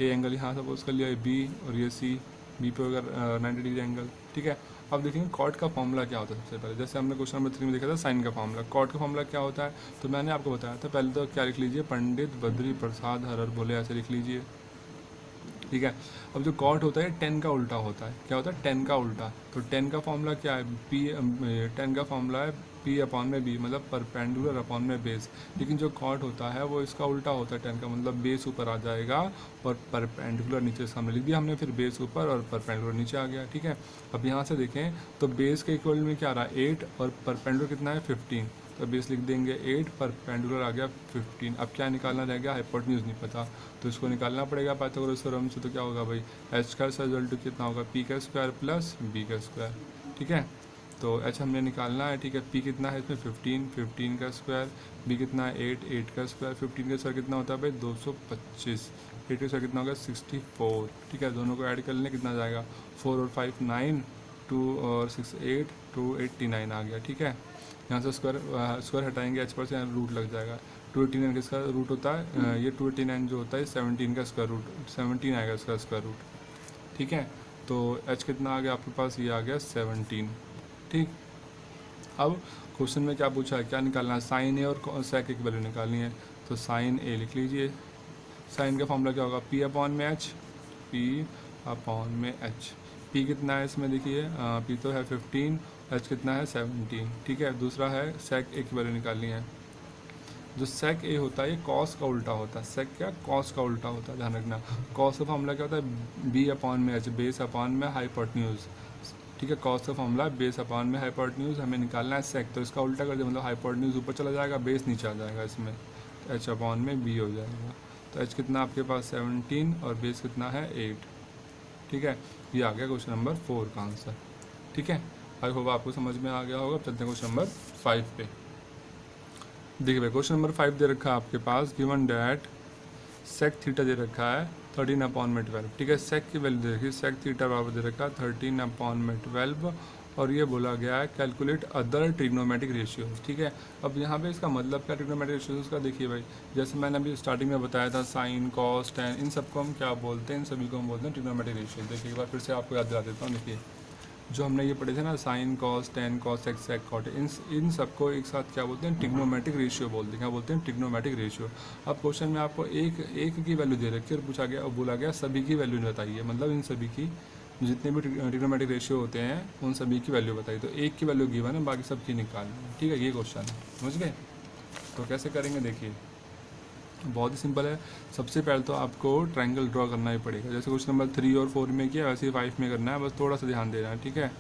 ए एंगल यहाँ सपोज कर लिया बी, और ये सी, बी पे होगा 90 डिग्री एंगल। ठीक है, अब देखेंगे कॉट का फॉर्मूला क्या होता है। सबसे पहले जैसे हमने क्वेश्चन नंबर 3 में देखा था साइन का फॉर्मूला, कॉट का फॉर्मूला क्या होता है, तो मैंने आपको बताया था। पहले तो क्या लिख लीजिए, पंडित बद्री प्रसाद हरर बोले, ऐसे लिख लीजिए। ठीक है, अब जो कॉट होता है 10 का उल्टा होता है, क्या होता है 10 का उल्टा, तो 10 का फॉर्मूला क्या है, टेन का फॉर्मूला है p/b, मतलब परपेंडिकुलर अपॉन में बेस। लेकिन जो कॉट होता है वो इसका उल्टा होता है 10 का, मतलब बेस ऊपर आ जाएगा और परपेंडिकुलर नीचे, सामने लिख दिया हमने, फिर बेस ऊपर और परपेंडिकुलर नीचे आ गया। ठीक है, अब यहाँ से देखें तो बेस के इक्वल में क्या आ रहा है 8 और परपेंडिकुलर कितना है 15, तो बेस लिख देंगे 8, परपेंडिकुलर आ गया 15। अब क्या निकालना रह गया, हाइपोटेन्यूज नहीं पता, तो इसको निकालना पड़ेगा पाइथागोरस थ्योरम से। तो क्या होगा भाई, h का रिजल्ट कितना होगा, p का स्क्वायर प्लस b का स्क्वायर। ठीक है, तो h हमने निकालना है। ठीक है, p कितना है इसमें 15 का स्क्वायर, b कितना है 8 का स्क्वायर, 15 का स्क्वायर कितना होता है भाई 225, 8 का स्क्वायर कितना होगा 64। ठीक है, दोनों को ऐड कर लें कितना जाएगा, 4 और 5 9, 2 और 6 8, 289 आ गया। ठीक है, यहाँ से स्क्वायर हटाएंगे h पर से, यहाँ रूट लग जाएगा। 289 का इसका रूट होता है, ये 289 जो होता है 17 का स्क्वायर रूट, 17 आएगा इसका स्क्वायर रूट। ठीक है, तो h कितना आ गया आपके पास, ये आ गया 17। ठीक, अब क्वेश्चन में क्या पूछा है, क्या निकालना है, साइन ए और सेक की वैल्यू निकालनी है। तो साइन ए लिख लीजिए, साइन का फॉर्मूला क्या होगा p/h, p/h। p कितना है इसमें देखिए, p तो है 15, h कितना है 17। ठीक है, दूसरा है सेक ए की वैल्यू निकालनी है। जो सेक ए होता है ये कॉस का उल्टा होता है, सेक क्या कॉस का उल्टा होता है, ध्यान रखना। कॉस का फॉर्मूला क्या होता है, b/h, बेस अपॉन में हाइपोटेन्यूज। ठीक है, कॉस का फॉर्मूला है बेस अपॉन में हाइपोटेन्यूज, हमें निकालना है सेक, तो इसका उल्टा कर दिया, मतलब हाइपोटेन्यूज ऊपर चला जाएगा, बेस नीचे आ जाएगा, इसमें h/b हो जाएगा। तो h कितना आपके पास 17 और बेस कितना है 8। ठीक है, ये आ गया क्वेश्चन नंबर 4 का आंसर। ठीक है, आई होप आपको समझ में आ गया होगा। चलते हैं क्वेश्चन नंबर 5 पे। देखिए भाई, क्वेश्चन नंबर 5 दे रखा है आपके पास, गिवन डैट सेक थीटा दे रखा है 13/12। ठीक है, सेक की वैल्यू दे रखी है, सेक थीटा बराबर दे रखा है 13/12, और ये बोला गया है कैलकुलेट अदर ट्रिग्नोमेट्रिक रेशियो। ठीक है, अब यहाँ पे इसका मतलब क्या ट्रिग्नोमेट्रिक रेशियोज का, देखिए भाई जैसे मैंने अभी स्टार्टिंग में बताया था साइन कॉस टैन, इन सबको हम क्या बोलते हैं, इन सभी को हम बोलते हैं ट्रिग्नोमेट्रिक रेशियो। देखिए एक बार फिर से आपको याद दिला देता हूँ। देखिए जो हमने ये पढ़े थे ना, sine cos tan cos sec sec cot, इन सबको एक साथ क्या बोलते हैं, ट्रिग्नोमेट्रिक रेशियो बोलते हैं। क्या बोलते हैं, ट्रिग्नोमेट्रिक रेशियो। अब क्वेश्चन में आपको एक की वैल्यू दे रखी है और पूछा गया और बोला गया सभी की वैल्यू बताइए, मतलब इन सभी की जितने भी ट्रिग्नोमेट्रिक रेशियो होते हैं उन सभी की वैल्यू बताइए। तो एक की वैल्यू गिवन है, बाकी सब की निकालनी है। ठीक है, ये क्वेश्चन है, समझ गए। तो कैसे करेंगे, देखिए बहुत ही सिंपल है। सबसे पहले तो आपको ट्रायंगल ड्रॉ करना ही पड़ेगा, जैसे क्वेश्चन नंबर 3 और 4 में किया वैसे ही 5 में करना है, बस थोड़ा सा ध्यान देना है। ठीक है,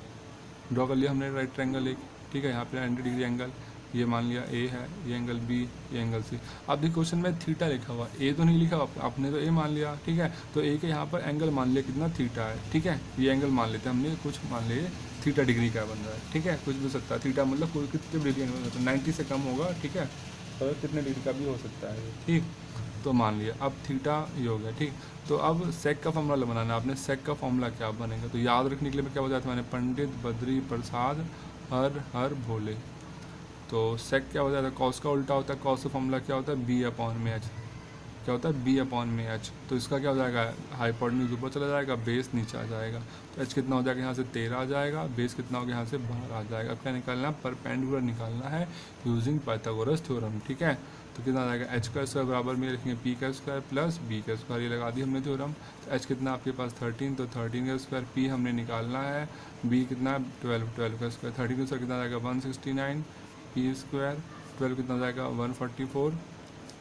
ड्रॉ कर लिया हमने राइट ट्रायंगल एक। ठीक है, यहाँ पे 90 डिग्री एंगल, ये मान लिया ए है, ये एंगल बी, ये एंगल सी। अब देखिए क्वेश्चन में थीटा लिखा हुआ, ए तो नहीं लिखा हुआ, आपने तो ए मान लिया, ठीक है। तो ए के यहाँ पर एंगल मान लिया कितना थीटा है, ठीक है। ये एंगल मान लेते हैं हमने, कुछ मान लिए थीटा डिग्री का बन रहा है, ठीक है। कुछ भी हो सकता है, थीटा मतलब कोई कितने डिग्री का बन सकता है, 90 से कम होगा, ठीक है। और कितने डिग्री का भी हो सकता है, ठीक। तो मान लिया अब थीटा ये हो गया, ठीक। तो अब सेक का फॉर्मूला बनाना है आपने। सेक का फॉर्मूला क्या बनेगा, तो याद रखने के लिए क्या बताया था मैंने, पंडित बद्री प्रसाद हर भोले। तो सेक क्या होता है, कॉस का उल्टा होता है, कॉस का फॉर्मूला क्या होता है, बी अपॉन में एच। क्या होता है, बी अपॉन में एच। तो इसका क्या हो जाएगा, हाइपोटेन्यूज ऊपर चला जाएगा, बेस नीचे आ जाएगा। तो एच कितना हो जाएगा, यहाँ से 13 आ जाएगा, बेस कितना हो गया, यहाँ से 12 आ जाएगा। अब क्या निकालना है, परपेंडिकुलर निकालना है यूजिंग पाइथागोरस थ्योरम, ठीक है। तो कितना आ जाएगा, एच का स्क्वायर बराबर में लिखेंगे पी का स्क्वायर प्लस बी का स्क्वायर, ये लगा दी हमने थ्योरम। तो एच कितना आपके पास 13, तो 13 का स्क्वायर, पी हमने निकालना है, बी कितना है 12, 12 का स्क्वायर, 13 का स्क्वायर कितना आ जाएगा 169, पी स्क्वायर 12 कितना आ जाएगा 144।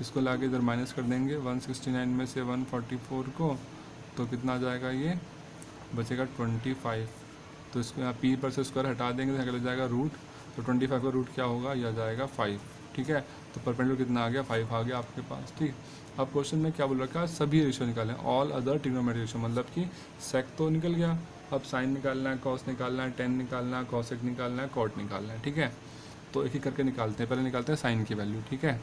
इसको लाके इधर माइनस कर देंगे 169 में से 144 को, तो कितना आ जाएगा, ये बचेगा 25। तो इसको यहाँ पी पर से स्क्वायर हटा देंगे तो यहाँ लग जाएगा रूट। तो 25 का रूट क्या होगा, यह आ जाएगा 5, ठीक है। तो परपेंडिकुलर कितना आ गया, 5 आ गया आपके पास, ठीक। अब क्वेश्चन में क्या बोल रखा है, सभी रेशियो निकालें, ऑल अदर ट्रिग्नोमेट्रिक रेशियो, मतलब कि सेक तो निकल गया, अब साइन निकालना है, कॉस निकालना है, टेन निकालना है, कॉसेक निकालना है, कॉट निकालना है, ठीक है। तो एक एक करके निकालते हैं। पहले निकालते हैं साइन की वैल्यू, ठीक है।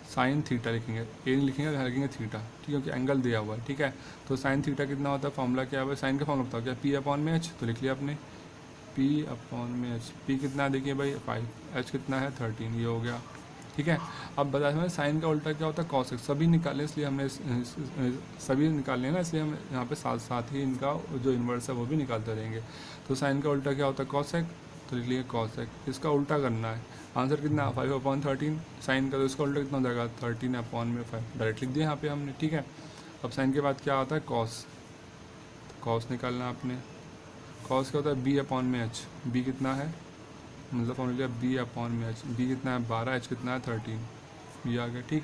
साइन थीटा लिखेंगे, ए नहीं लिखेंगे, यहाँ लिखेंगे थीटा, ठीक है, क्योंकि एंगल दिया हुआ है, ठीक है। तो साइन थीटा कितना होता है, फॉर्मूला क्या है, साइन का फॉर्मूला बताओ क्या, पी अपॉन में एच। तो लिख लिया आपने पी अपॉन में एच। पी कितना है देखिए भाई 5, एच कितना है 13, ये हो गया, ठीक है। अब बताया हमें साइन का उल्टा क्या होता है, कॉसेक। सभी निकाले इसलिए हमने सभी निकाले ना, इसलिए हम यहाँ पे साथ साथ ही इनका जो इन्वर्स है वो भी निकालते रहेंगे। तो साइन का उल्टा क्या होता है, कॉसेक। तो लिख लिए कॉसेक, इसका उल्टा करना है। आंसर कितना 5 अपॉन 13 साइन का, तो इसका उल्टा कितना हो जाएगा 13 अपॉन में 5, डायरेक्ट लिख दिया यहाँ पे हमने, ठीक है। अब साइन के बाद क्या आता है, कॉस। तो कॉस निकालना आपने, कॉस क्या होता है बी अपॉन में एच। बी कितना है, मतलब फॉर्मूला बी अपॉन में एच, बी कितना है 12, एच कितना है 13, ये आ गया, ठीक।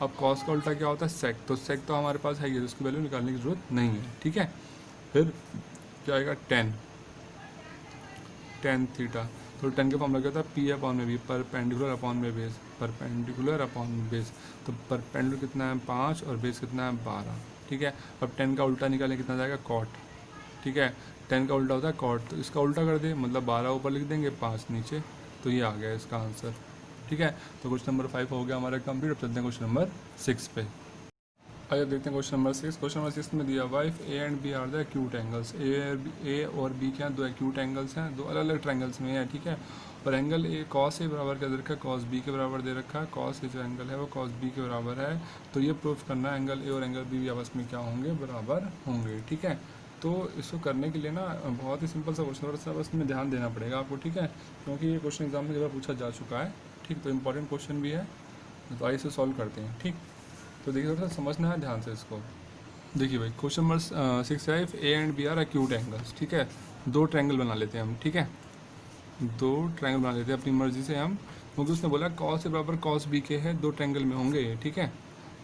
अब कॉस का उल्टा क्या होता है, सेक। तो सेक तो हमारे पास है, तो उसकी वैल्यू निकालने की जरूरत नहीं है, ठीक है। फिर क्या आएगा 10 थीटा। तो 10 का फॉर्मूला क्या होता है, पी अपॉन में बी, परपेंडिकुलर अपॉन में बेस, परपेंडिकुलर अपॉन में बेस। तो परपेंडिकुलर कितना है 5 और बेस कितना है 12, ठीक है। अब 10 का उल्टा निकालें, कितना जाएगा कॉट, ठीक है। 10 का उल्टा होता है कॉट, तो इसका उल्टा कर दे, मतलब 12 ऊपर लिख देंगे 5 नीचे, तो ये आ गया इसका आंसर, ठीक है। तो क्वेश्चन नंबर 5 हो गया हमारा कंप्लीट। अब चलते हैं क्वेश्चन नंबर 6 पे। आइए देखते हैं क्वेश्चन नंबर 6। क्वेश्चन नंबर 6 में दिया हुआ if A and B are the acute angles. A और बी क्या दो एक्यूट एंगल्स हैं, दो अलग अलग ट्रायंगल्स में है, ठीक है। और एंगल ए कॉस ए बराबर क्या दे रखा है, कॉस बी के बराबर दे रखा है। कॉस ए जो एंगल है वो कॉस बी के बराबर है। तो ये प्रूफ करना है एंगल ए और एंगल बी आपस में क्या होंगे, बराबर होंगे, ठीक है। तो इसको करने के लिए ना बहुत ही सिंपल सा क्वेश्चन और बस में ध्यान देना पड़ेगा आपको, ठीक है, क्योंकि ये क्वेश्चन एग्जाम में जब पूछा जा चुका है, ठीक। तो इंपॉर्टेंट क्वेश्चन भी है, तो आइए इसे सॉल्व करते हैं, ठीक। तो देखिए थोड़ा सा समझना है ध्यान से इसको। देखिए भाई क्वेश्चन नंबर 6 है, if A and B are acute angles, ठीक है। दो ट्रायंगल बना लेते हैं हम, ठीक है, दो ट्रायंगल बना लेते हैं अपनी मर्जी से हम, क्योंकि उसने बोला कॉस ए बराबर कॉस बी के है, दो ट्रायंगल में होंगे ये, ठीक है।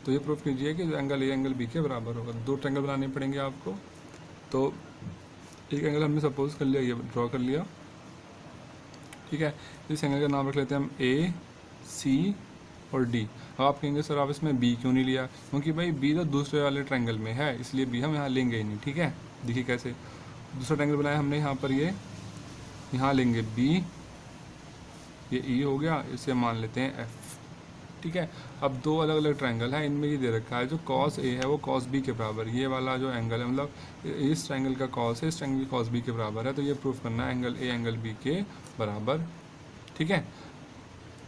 तो ये प्रूफ कीजिए कि एंगल ए एंगल बी के बराबर होगा। दो ट्रायंगल बनाने पड़ेंगे आपको। तो एक एंगल हमने सपोज कर लिया, ये ड्रॉ कर लिया, ठीक है। इस एंगल का नाम रख लेते हैं हम ए, सी और डी। अब आप कहेंगे सर आप इसमें बी क्यों नहीं लिया, क्योंकि भाई बी तो दूसरे वाले ट्रायंगल में है, इसलिए बी हम यहाँ लेंगे ही नहीं, ठीक है। देखिए कैसे, दूसरा ट्रायंगल बनाया हमने यहाँ पर, ये यहाँ लेंगे बी, ये ई हो गया, इसे मान लेते हैं एफ, ठीक है। अब दो अलग अलग ट्रायंगल है, इनमें ये दे रखा है जो कॉस ए है वो कॉस बी के बराबर, ये वाला जो एंगल है मतलब इस ट्रायंगल का कॉस है, इस ट्रायंगल कॉस बी के बराबर है। तो ये प्रूफ करना है एंगल ए एंगल बी के बराबर, ठीक है,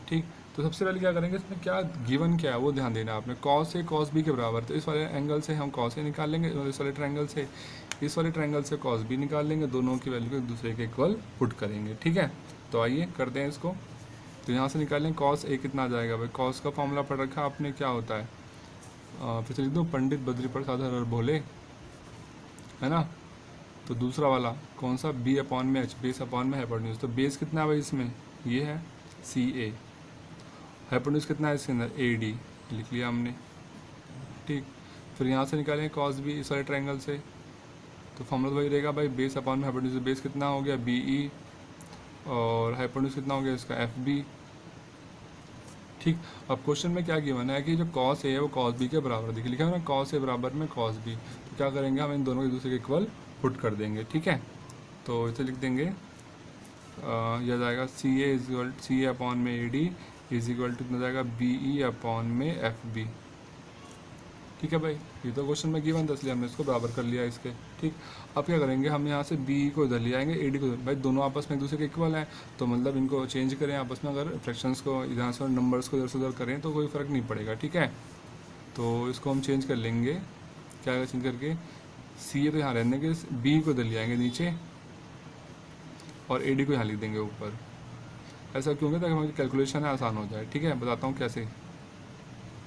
ठीक। तो सबसे पहले क्या करेंगे, इसमें क्या गिवन क्या है वो ध्यान देना आपने, कॉस ए कॉस बी के बराबर। तो इस वाले एंगल से हम कॉस ए निकाल लेंगे, इस वाले ट्रायंगल से इस वाले ट्रायंगल से कॉस बी निकाल लेंगे, दोनों की वैल्यू को एक दूसरे के इक्वल पुट करेंगे, ठीक है। तो आइए करते हैं इसको। तो यहाँ से निकालें कॉस ए कितना आ जाएगा भाई, कॉस का फॉर्मूला पढ़ रखा आपने, क्या होता है, फिर से लिख दो पंडित बद्री प्रसाद हर भोले, है ना। तो दूसरा वाला कौन सा, बी अपॉन में एच, बेस अपॉन में हाइपोटेन्यूज। तो बेस कितना है भाई इसमें, ये है सी ए, हाइपोटेन्यूज कितना है इसके अंदर ए डी, लिख लिया हमने, ठीक। फिर यहाँ से निकालें कॉस बी इस वाले ट्रायंगल से, तो फॉर्मूला वही रहेगा भाई, बेस अपॉन में हाइपोटेन्यूज। बेस कितना हो गया बी ई, और हाइपोटेन्यूज कितना हो गया इसका एफ बी। ठीक, अब क्वेश्चन में क्या गिवन है कि जो कॉस ए है वो कॉस बी के बराबर, देखिए लिखा है ना कॉस ए बराबर में कॉस बी, तो क्या करेंगे हम इन दोनों एक दूसरे के इक्वल पुट कर देंगे। ठीक है, तो इसे लिख देंगे यह जाएगा सी ए अपॉन में A D is equal to कितना जाएगा बी ई अपॉन में एफ बी। ठीक है भाई, ये तो क्वेश्चन में गिवन था इसलिए हमने इसको बराबर कर लिया इसके। ठीक, अब क्या करेंगे हम यहाँ से बी को इधर ले आएंगे, ए डी को भाई दोनों आपस में एक दूसरे के इक्वल हैं, तो मतलब इनको चेंज करें आपस में, अगर फ्रैक्शंस को इधर से नंबर्स को इधर से उधर करें तो कोई फ़र्क नहीं पड़ेगा। ठीक है, तो इसको हम चेंज कर लेंगे, क्या चेंज करके सी ए तो यहाँ रहने के, बी को इधर ले आएंगे नीचे और ए डी को यहाँ लिख देंगे ऊपर। ऐसा क्यों है ताकि हमारी कैलकुलेशन है आसान हो जाए। ठीक है, बताता हूँ कैसे।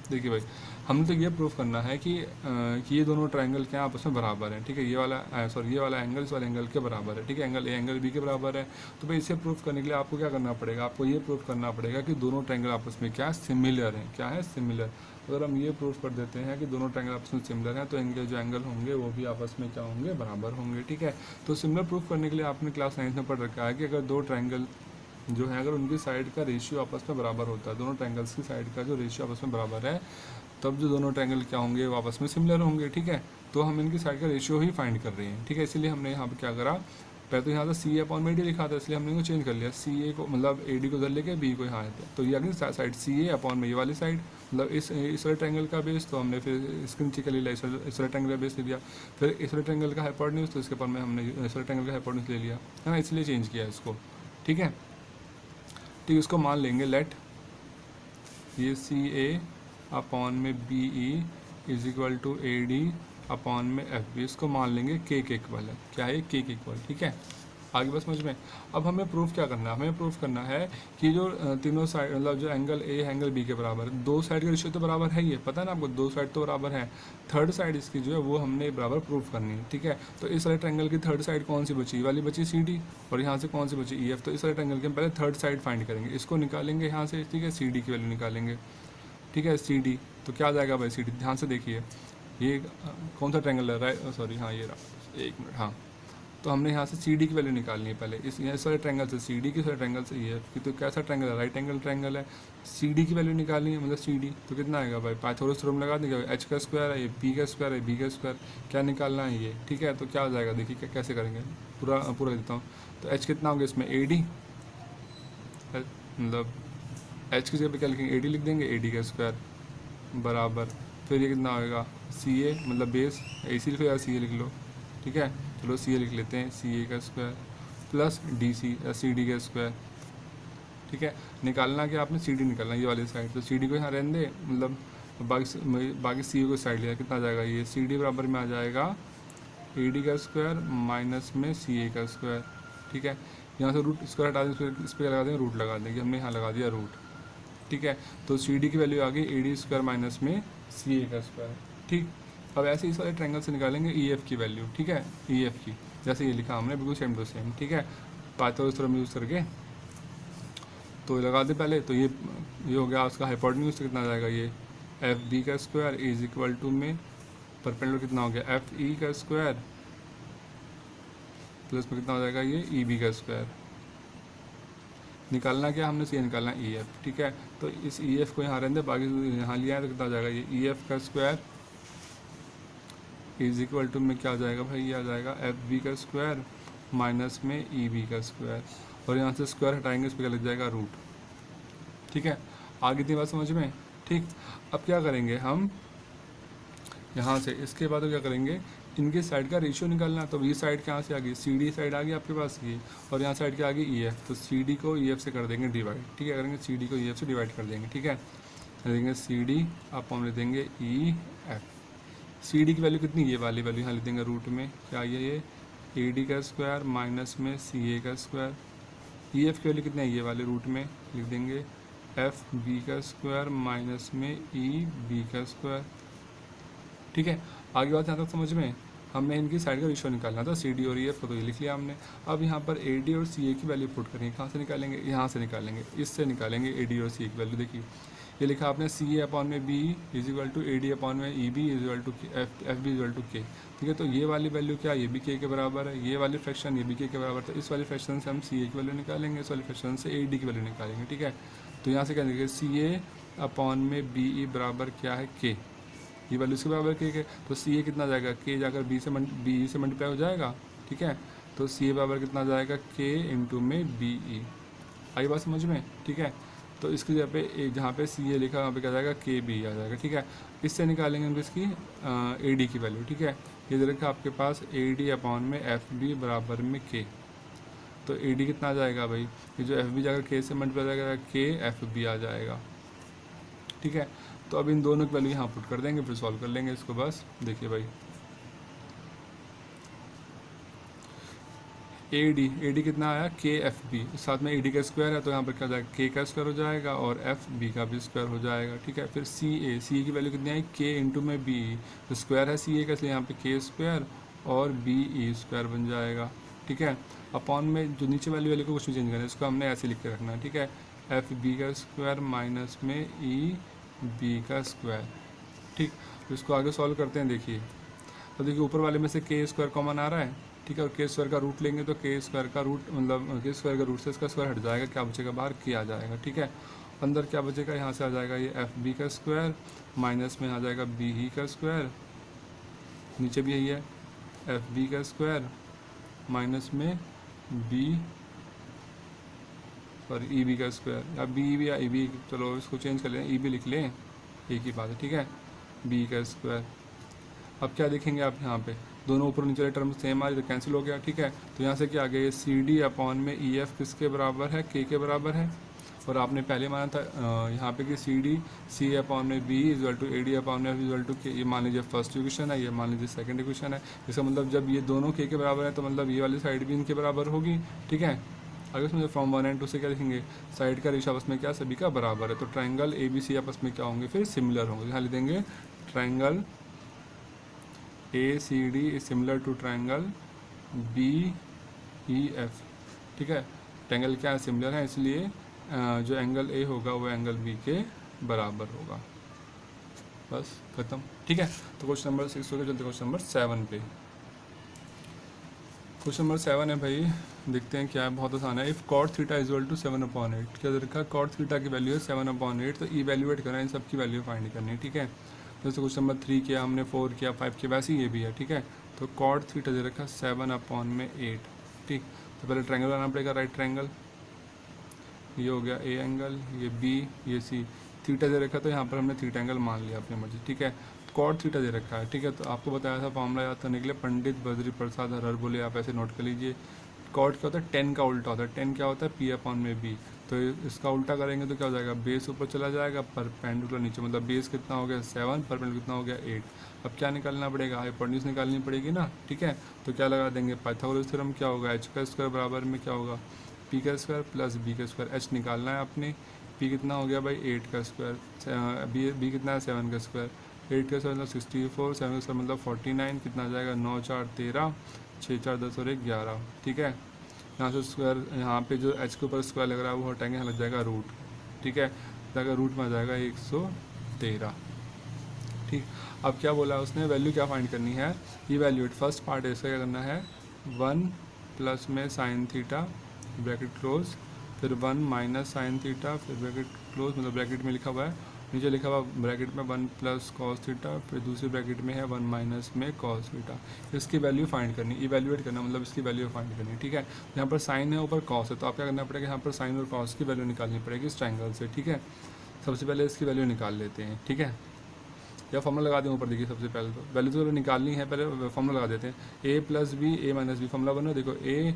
देखिए भाई, हमने तो ये प्रूफ करना है कि ये दोनों ट्रायंगल क्या आपस में बराबर हैं। ठीक है, ये वाला एंगल इस वाले एंगल के बराबर है। ठीक है, एंगल ए एंगल बी के बराबर है। तो भाई इसे प्रूफ करने के लिए आपको क्या करना पड़ेगा, आपको ये प्रूफ करना पड़ेगा कि दोनों ट्रायंगल आपस में क्या सिमिलर हैं। क्या है, सिमिलर। अगर हम ये प्रूफ कर देते हैं कि दोनों ट्रायंगल आपस में सिमिलर हैं तो इनके जो एंगल होंगे वो भी आपस में क्या होंगे, बराबर होंगे। ठीक है, तो सिमिलर प्रूफ करने के लिए आपने क्लास 9 में पढ़ रखा है कि अगर दो ट्रायंगल जो है अगर उनकी साइड का रेशियो आपस में बराबर होता है, दोनों ट्रायंगल्स की साइड का जो रेशियो आपस में बराबर है, तब जो दोनों ट्रायंगल क्या होंगे वो आपस में सिमिलर होंगे। ठीक है, तो हम इनकी साइड का रेशियो ही फाइंड कर रहे हैं। ठीक है, इसीलिए हमने यहाँ पे क्या करा, पहले तो यहाँ से सी ए अपॉन में डी लिखा था, इसलिए हमने इनको चेंज कर लिया, सी ए को मतलब ए डी को उधर लेके बी को यहाँ आए थे, तो ये अगली साइड सी ए अपॉन में ये वाली साइड, मतलब इस वाले ट्रायंगल का बेस, तो हमने फिर इसके नीचे कर लिया, इस वाले ट्रायंगल का बेस ले लिया, फिर इस वाले ट्रायंगल का हाइपोटेन्यूज, तो इसके ऊपर में हमने इस वाले ट्रायंगल का हाइपोटेन्यूज ले लिया है ना, इसलिए चेंज किया इसको। ठीक है, ठीक, इसको मान लेंगे लेट ये सी ए अपॉन में B E is equal to A D upon में एफ बी, इसको मान लेंगे के इक्वल है। क्या है, के इक्वल। ठीक है, आगे बस समझ में। अब हमें प्रूफ क्या करना है, हमें प्रूफ करना है कि जो तीनों साइड मतलब जो एंगल ए एंगल बी के बराबर है, दो साइड का रेशियो तो बराबर है ही है, पता है ना आपको, दो साइड तो बराबर है, थर्ड साइड इसकी जो है वो हमने बराबर प्रूफ करनी है। ठीक है, तो इस वाले ट्रायंगल की थर्ड साइड कौन सी बची, वाली बची सी डी, और यहाँ से कौन सी बची ई एफ, तो इस वाले ट्रायंगल के हम पहले थर्ड साइड फाइंड करेंगे, इसको निकालेंगे यहाँ से। ठीक है, सी डी की वैल्यू निकालेंगे। ठीक है, सी डी तो क्या आ जाएगा भाई, सी डी ध्यान से देखिए, ये कौन सा ट्रायंगल है, राइट, सॉरी हाँ ये रहा, एक मिनट, हाँ, तो हमने यहाँ से सी डी की वैल्यू निकालनी है पहले, इस वाले ट्रायंगल से सी डी की, इस वाले ट्रायंगल से ई एफ की, तो कैसा ट्रायंगल है, राइट एंगल ट्रायंगल है, सी डी की वैल्यू निकालनी है, मतलब सी डी तो कितना आएगा भाई, पाइथागोरस थ्योरम लगा देंगे, एच का स्क्वायर है, ये बी का स्क्वायर है, बी का स्क्वायर क्या निकालना है ये। ठीक है, तो क्या हो जाएगा, देखिए कैसे करेंगे, पूरा देता हूँ। तो एच कितना हो गया इसमें, ए डी, मतलब एच की जगह पे क्या लिखेंगे, ए डी लिख देंगे, ए डी का स्क्वायर बराबर, फिर ये कितना होगा, सी ए मतलब बेस, ए सी लिखो या सी ए लिख लो। ठीक है, चलो सी ए लिख लेते हैं, सी ए का square plus D C C D का स्क्वायर। ठीक है, निकालना क्या आपने, सी डी निकालना ये वाली साइड, तो सी डी को यहाँ रहने दे, मतलब बाकी सी ए को साइड लिया, कितना आ जाएगा ये, सी डी बराबर में आ जाएगा ए डी का स्क्वायर माइनस में सी ए का स्क्वायर। ठीक है, यहाँ से रूट स्क्वायर हटा दें, इस पर लगा देंगे, रूट लगा देंगे, हमने यहाँ लगा दिया रूट। ठीक है, तो सी डी की वैल्यू आ गई ए डी स्क्वायर माइनस में सी ए का स्क्वायर। ठीक, अब ऐसे इस वाले ट्रायंगल से निकालेंगे ई एफ की वैल्यू। ठीक है, ई एफ की जैसे ये लिखा हमने बिल्कुल सेम टू सेम। ठीक है, पाइथागोरस थ्योरम यूज़ करके तो लगा दे पहले, तो ये हो गया उसका हाइपोटेन्यूज, कितना आ जाएगा ये, एफ बी का स्क्वायर इज इक्वल टू में परपेंडिकुलर कितना हो गया, एफ ई का स्क्वायर प्लस में कितना हो जाएगा ये, ई बी का स्क्वायर। निकालना क्या हमने, सी निकालना ई एफ। ठीक है, तो इस ई एफ को यहाँ रहने, बाकी यहाँ लिया है तो कितना आ जाएगा ये, ई एफ का स्क्वायर इज इक्वल टू में क्या आ जाएगा भाई, ये आ जाएगा एफ बी का स्क्वायर माइनस में ई बी का स्क्वायर, और यहाँ से स्क्वायर हटाएंगे, इस पर क्या लग जाएगा, रूट। ठीक है, आगे इतनी बात समझ में। ठीक, अब क्या करेंगे हम यहाँ से, इसके बाद क्या करेंगे, इनके साइड का रेशियो निकालना। तो ये साइड कहाँ से आ गई, सी डी साइड आ गई आपके पास ये, और यहाँ साइड क्या आ गई, ई एफ, तो सी डी को ई एफ से कर देंगे डिवाइड। ठीक है, करेंगे सी डी को ई एफ से डिवाइड कर देंगे। ठीक है, देंगे सी डी अपन ले देंगे ई एफ, सी डी की वैल्यू कितनी, ये वाली वैल्यू यहाँ लिख देंगे रूट में, क्या ये ए डी का स्क्वायर माइनस में सी ए का स्क्वायर, ई एफ की वैल्यू कितनी है, ये वाले रूट में लिख देंगे एफ बी का स्क्वायर माइनस में ई बी का स्क्वायर। ठीक है, आगे बात यहाँ तक समझ में। हमने इनकी साइड का रेशियो निकालना था, सी डी और ई एफ को, तो ये लिख लिया हमने। अब यहाँ पर ए डी और सी ए की वैल्यू पुट करेंगे, कहाँ से निकालेंगे, यहाँ से निकालेंगे, इससे निकालेंगे ए डी और सी ए की वैल्यू। देखिए ये लिखा आपने सी ए अपॉन में b is equal to A D upon में e b is equal to f b is equal to k. ठीक है, तो ये वाली वैल्यू क्या, ये भी के बराबर है, ये वाली फ्रैक्शन ये भी के बराबर, तो इस वाली फ्रैक्शन से हम सी ए की वैल्यू निकालेंगे, इस वाली फ्रैक्शन से ए डी की वैल्यू निकालेंगे। ठीक है, तो यहाँ से क्या देखिए सी ए अपॉन में बी ई बराबर क्या है के, ये वैल्यू इसके बराबर के, तो सी ए कितना जाएगा, के जाकर बी से मल्टीप्लाई हो जाएगा। ठीक है, तो सी ए बराबर कितना जाएगा, के इंटू में बी ई। आई बात समझ में। ठीक है, तो इसकी जगह पे जहाँ पे सी ए लिखा वहाँ पे क्या जाएगा, के बी आ जाएगा। ठीक है, इससे निकालेंगे हम इसकी ए डी की वैल्यू। ठीक है, ये देखा आपके पास ए डी अपॉन में एफ बी बराबर में के, तो ए डी कितना आ जाएगा भाई, ये जो एफ बी जाकर के से मल्टीप्लाई जाएगा, के एफ बी आ जाएगा। ठीक है, तो अब इन दोनों की वैल्यू यहाँ पुट कर देंगे, फिर सॉल्व कर लेंगे इसको। बस देखिए भाई ए डी कितना आया, के एफ बी, साथ में ए डी का स्क्वायर है तो यहाँ पर क्या जाएगा, के का स्क्वायर हो जाएगा और एफ बी का भी स्क्वायर हो जाएगा। ठीक है, फिर सी ए की वैल्यू कितनी आई, के इंटू में बी, तो स्क्वायर है सी ए का, इसलिए यहाँ पे के स्क्वायर और बी ई स्क्वायर बन जाएगा। ठीक है, अपॉन में जो नीचे वाली वैल्यू को कुछ नहीं चेंज करना है, इसको हमने ऐसे लिख के रखना है। ठीक है, एफ बी का स्क्वायर माइनस में ई बी का स्क्वायर। ठीक, तो इसको आगे सॉल्व करते हैं। देखिए तो देखिए ऊपर वाले में से के स्क्वायर कॉमन आ रहा है। ठीक है, और के स्क्वायर का रूट लेंगे तो के स्क्वायर का रूट मतलब के स्क्वायर का रूट से इसका स्क्वायर हट जाएगा, क्या बचेगा बाहर, के आ जाएगा। ठीक है, अंदर क्या बचेगा, यहाँ से आ जाएगा ये एफ बी का स्क्वायर माइनस में आ जाएगा बी ई का स्क्वायर, नीचे भी यही है एफ बी का स्क्वायर माइनस में बी और ई बी का स्क्वायर, या बी ई बी या ई बी, चलो इसको चेंज कर लें, ई बी लिख लें, एक ही बात है। ठीक है, बी का स्क्वायर। अब क्या देखेंगे आप यहाँ पे, दोनों ऊपर नीचे टर्म सेम आ रही तो कैंसिल हो गया। ठीक है, तो यहाँ से क्या आ गया, सी डी अपॉन में ई एफ किसके बराबर है, के बराबर है, और आपने पहले माना था यहाँ पे कि सी डी सी अपॉन में B equal to A D upon में इजल टू के, ये मान लीजिए फर्स्ट इक्वेशन है, ये मान लीजिए सेकंड इक्वेशन है। इसका मतलब जब ये दोनों के बराबर है तो मतलब ये वाली साइड भी इनके बराबर होगी। ठीक है, अगर इसमें फ्रॉम 1 एंड 2 से क्या लिखेंगे, साइड का रेशियो आपस में क्या, सभी का बराबर है, तो ट्राइंगल ए बी सी आपस में क्या होंगे, फिर सिमिलर होंगे। यहाँ लिख देंगे triangle A C D is similar to triangle B E F. ठीक है, ट्राइंगल क्या है, सिमिलर है, इसलिए जो एंगल ए होगा वो एंगल बी के बराबर होगा। बस खत्म। ठीक है, तो क्वेश्चन नंबर 6 हो गया, चलते क्वेश्चन नंबर 7 पे। क्वेश्चन नंबर 7 है भाई, देखते हैं क्या है, बहुत आसान है। If cot theta is equal to 7/8, क्या रखा, कॉट थीटा की वैल्यू है 7/8, तो इवैल्यूएट करना है, इन सब की वैल्यू फाइंड करनी है। ठीक है, जैसे क्वेश्चन नंबर 3 किया हमने, 4 किया, 5 किया, वैसे ही ये भी है। ठीक है, तो कॉट थीटा दे रखा 7/8। ठीक, तो पहले ट्रायंगल बनाना पड़ेगा, राइट ट्रायंगल, ये हो गया ए एंगल, ये बी, ये सी। थीटा दे रखा तो यहाँ पर हमने थीटा एंगल मान लिया अपनी मर्जी। ठीक है, कॉट थीटा दे रखा है। ठीक है, तो आपको बताया था फॉर्मूला याद करने के लिए, पंडित बद्री प्रसाद हर बोले, आप ऐसे नोट कर लीजिए। कॉट क्या होता है, 10 का उल्टा होता है, 10 क्या होता है, पी अपॉन में बी, तो इसका उल्टा करेंगे तो क्या हो जाएगा, बेस ऊपर चला जाएगा, परपेंडिकुलर नीचे, मतलब बेस कितना हो गया 7, परपेंडिकुलर कितना हो गया 8। अब क्या निकालना पड़ेगा, हाइपोटेन्यूज निकालनी पड़ेगी ना। ठीक है, तो क्या लगा देंगे, पाइथागोरस थ्योरम क्या होगा, एच का स्क्वायर बराबर में क्या होगा, पी का स्क्वायर प्लस बी का स्क्वायर। एच निकालना है आपने, पी कितना हो गया भाई 8 का स्क्वायर, बी कितना है 7 का स्क्वायर, 8 का स्क्वायर मतलब 64, 7 का स्क्वायर मतलब 49, कितना आ जाएगा 9 4 13, 6 4 10 और 1 11। ठीक है, यहाँ से स्क्वायर, यहाँ पे जो एच के ऊपर स्क्वायर लग रहा है वो हटाएंगे, यहाँ लग जाएगा रूट। ठीक है, जाएगा रूट में आ जाएगा 113। ठीक, अब क्या बोला उसने, वैल्यू क्या फाइंड करनी है, इवैल्यूएट। फर्स्ट पार्ट है इसका क्या करना है, 1 प्लस में साइन थीटा ब्रैकेट क्लोज, फिर 1 माइनस साइन थीटा, फिर ब्रैकेट क्लोज, मतलब ब्रैकेट में लिखा हुआ है, नीचे लिखा हुआ ब्रैकेट में 1 प्लस कॉस थीटा, फिर दूसरी ब्रैकेट में है 1 माइनस में कॉस थीटा। इसकी वैल्यू फाइंड करनी, इवैल्यूएट करना, मतलब इसकी वैल्यू फाइंड करनी। ठीक है, यहाँ पर साइन है, ऊपर कॉस है, तो आप क्या करना पड़ेगा, यहाँ पर साइन और कॉस की वैल्यू निकालनी पड़ेगी इस ट्रायंगल से। ठीक है, सबसे पहले इसकी वैल्यू निकाल लेते हैं। ठीक है, या फॉर्मूला लगा दें ऊपर, देखिए सबसे पहले तो वैल्यू तो निकालनी है, पहले फॉर्मूला लगा देते हैं, ए plus B A minus B, formula बनो, देखो ए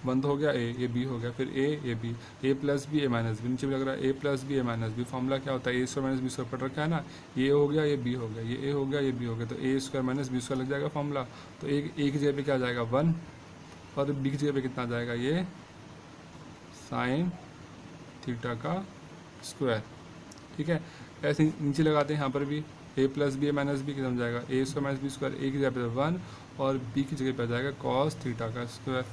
बंद हो गया, ये बी हो गया, फिर A B, A plus B A minus B, नीचे भी लग रहा है A plus B A minus B. Formula क्या होता है, A square minus B square पढ़ रखा है ना, ये हो गया, ये बी हो गया, ये ए हो गया, ये बी हो गया, तो ए स्क्वायर माइनस बी स्क्वायर लग जाएगा फॉर्मूला। तो ए की जगह पे क्या आ जाएगा 1, और बी की जगह पे कितना आ जाएगा, ये साइन थीटा का स्क्वायर। ठीक है, ऐसे नीचे लगाते हैं, यहाँ पर भी ए plus B A minus B कितना हो जाएगा, ए स्क्वायर माइनस बी स्क्वायर, ए की जगह पे 1, और बी की जगह पे आ जाएगा कॉस थीटा का स्क्वायर।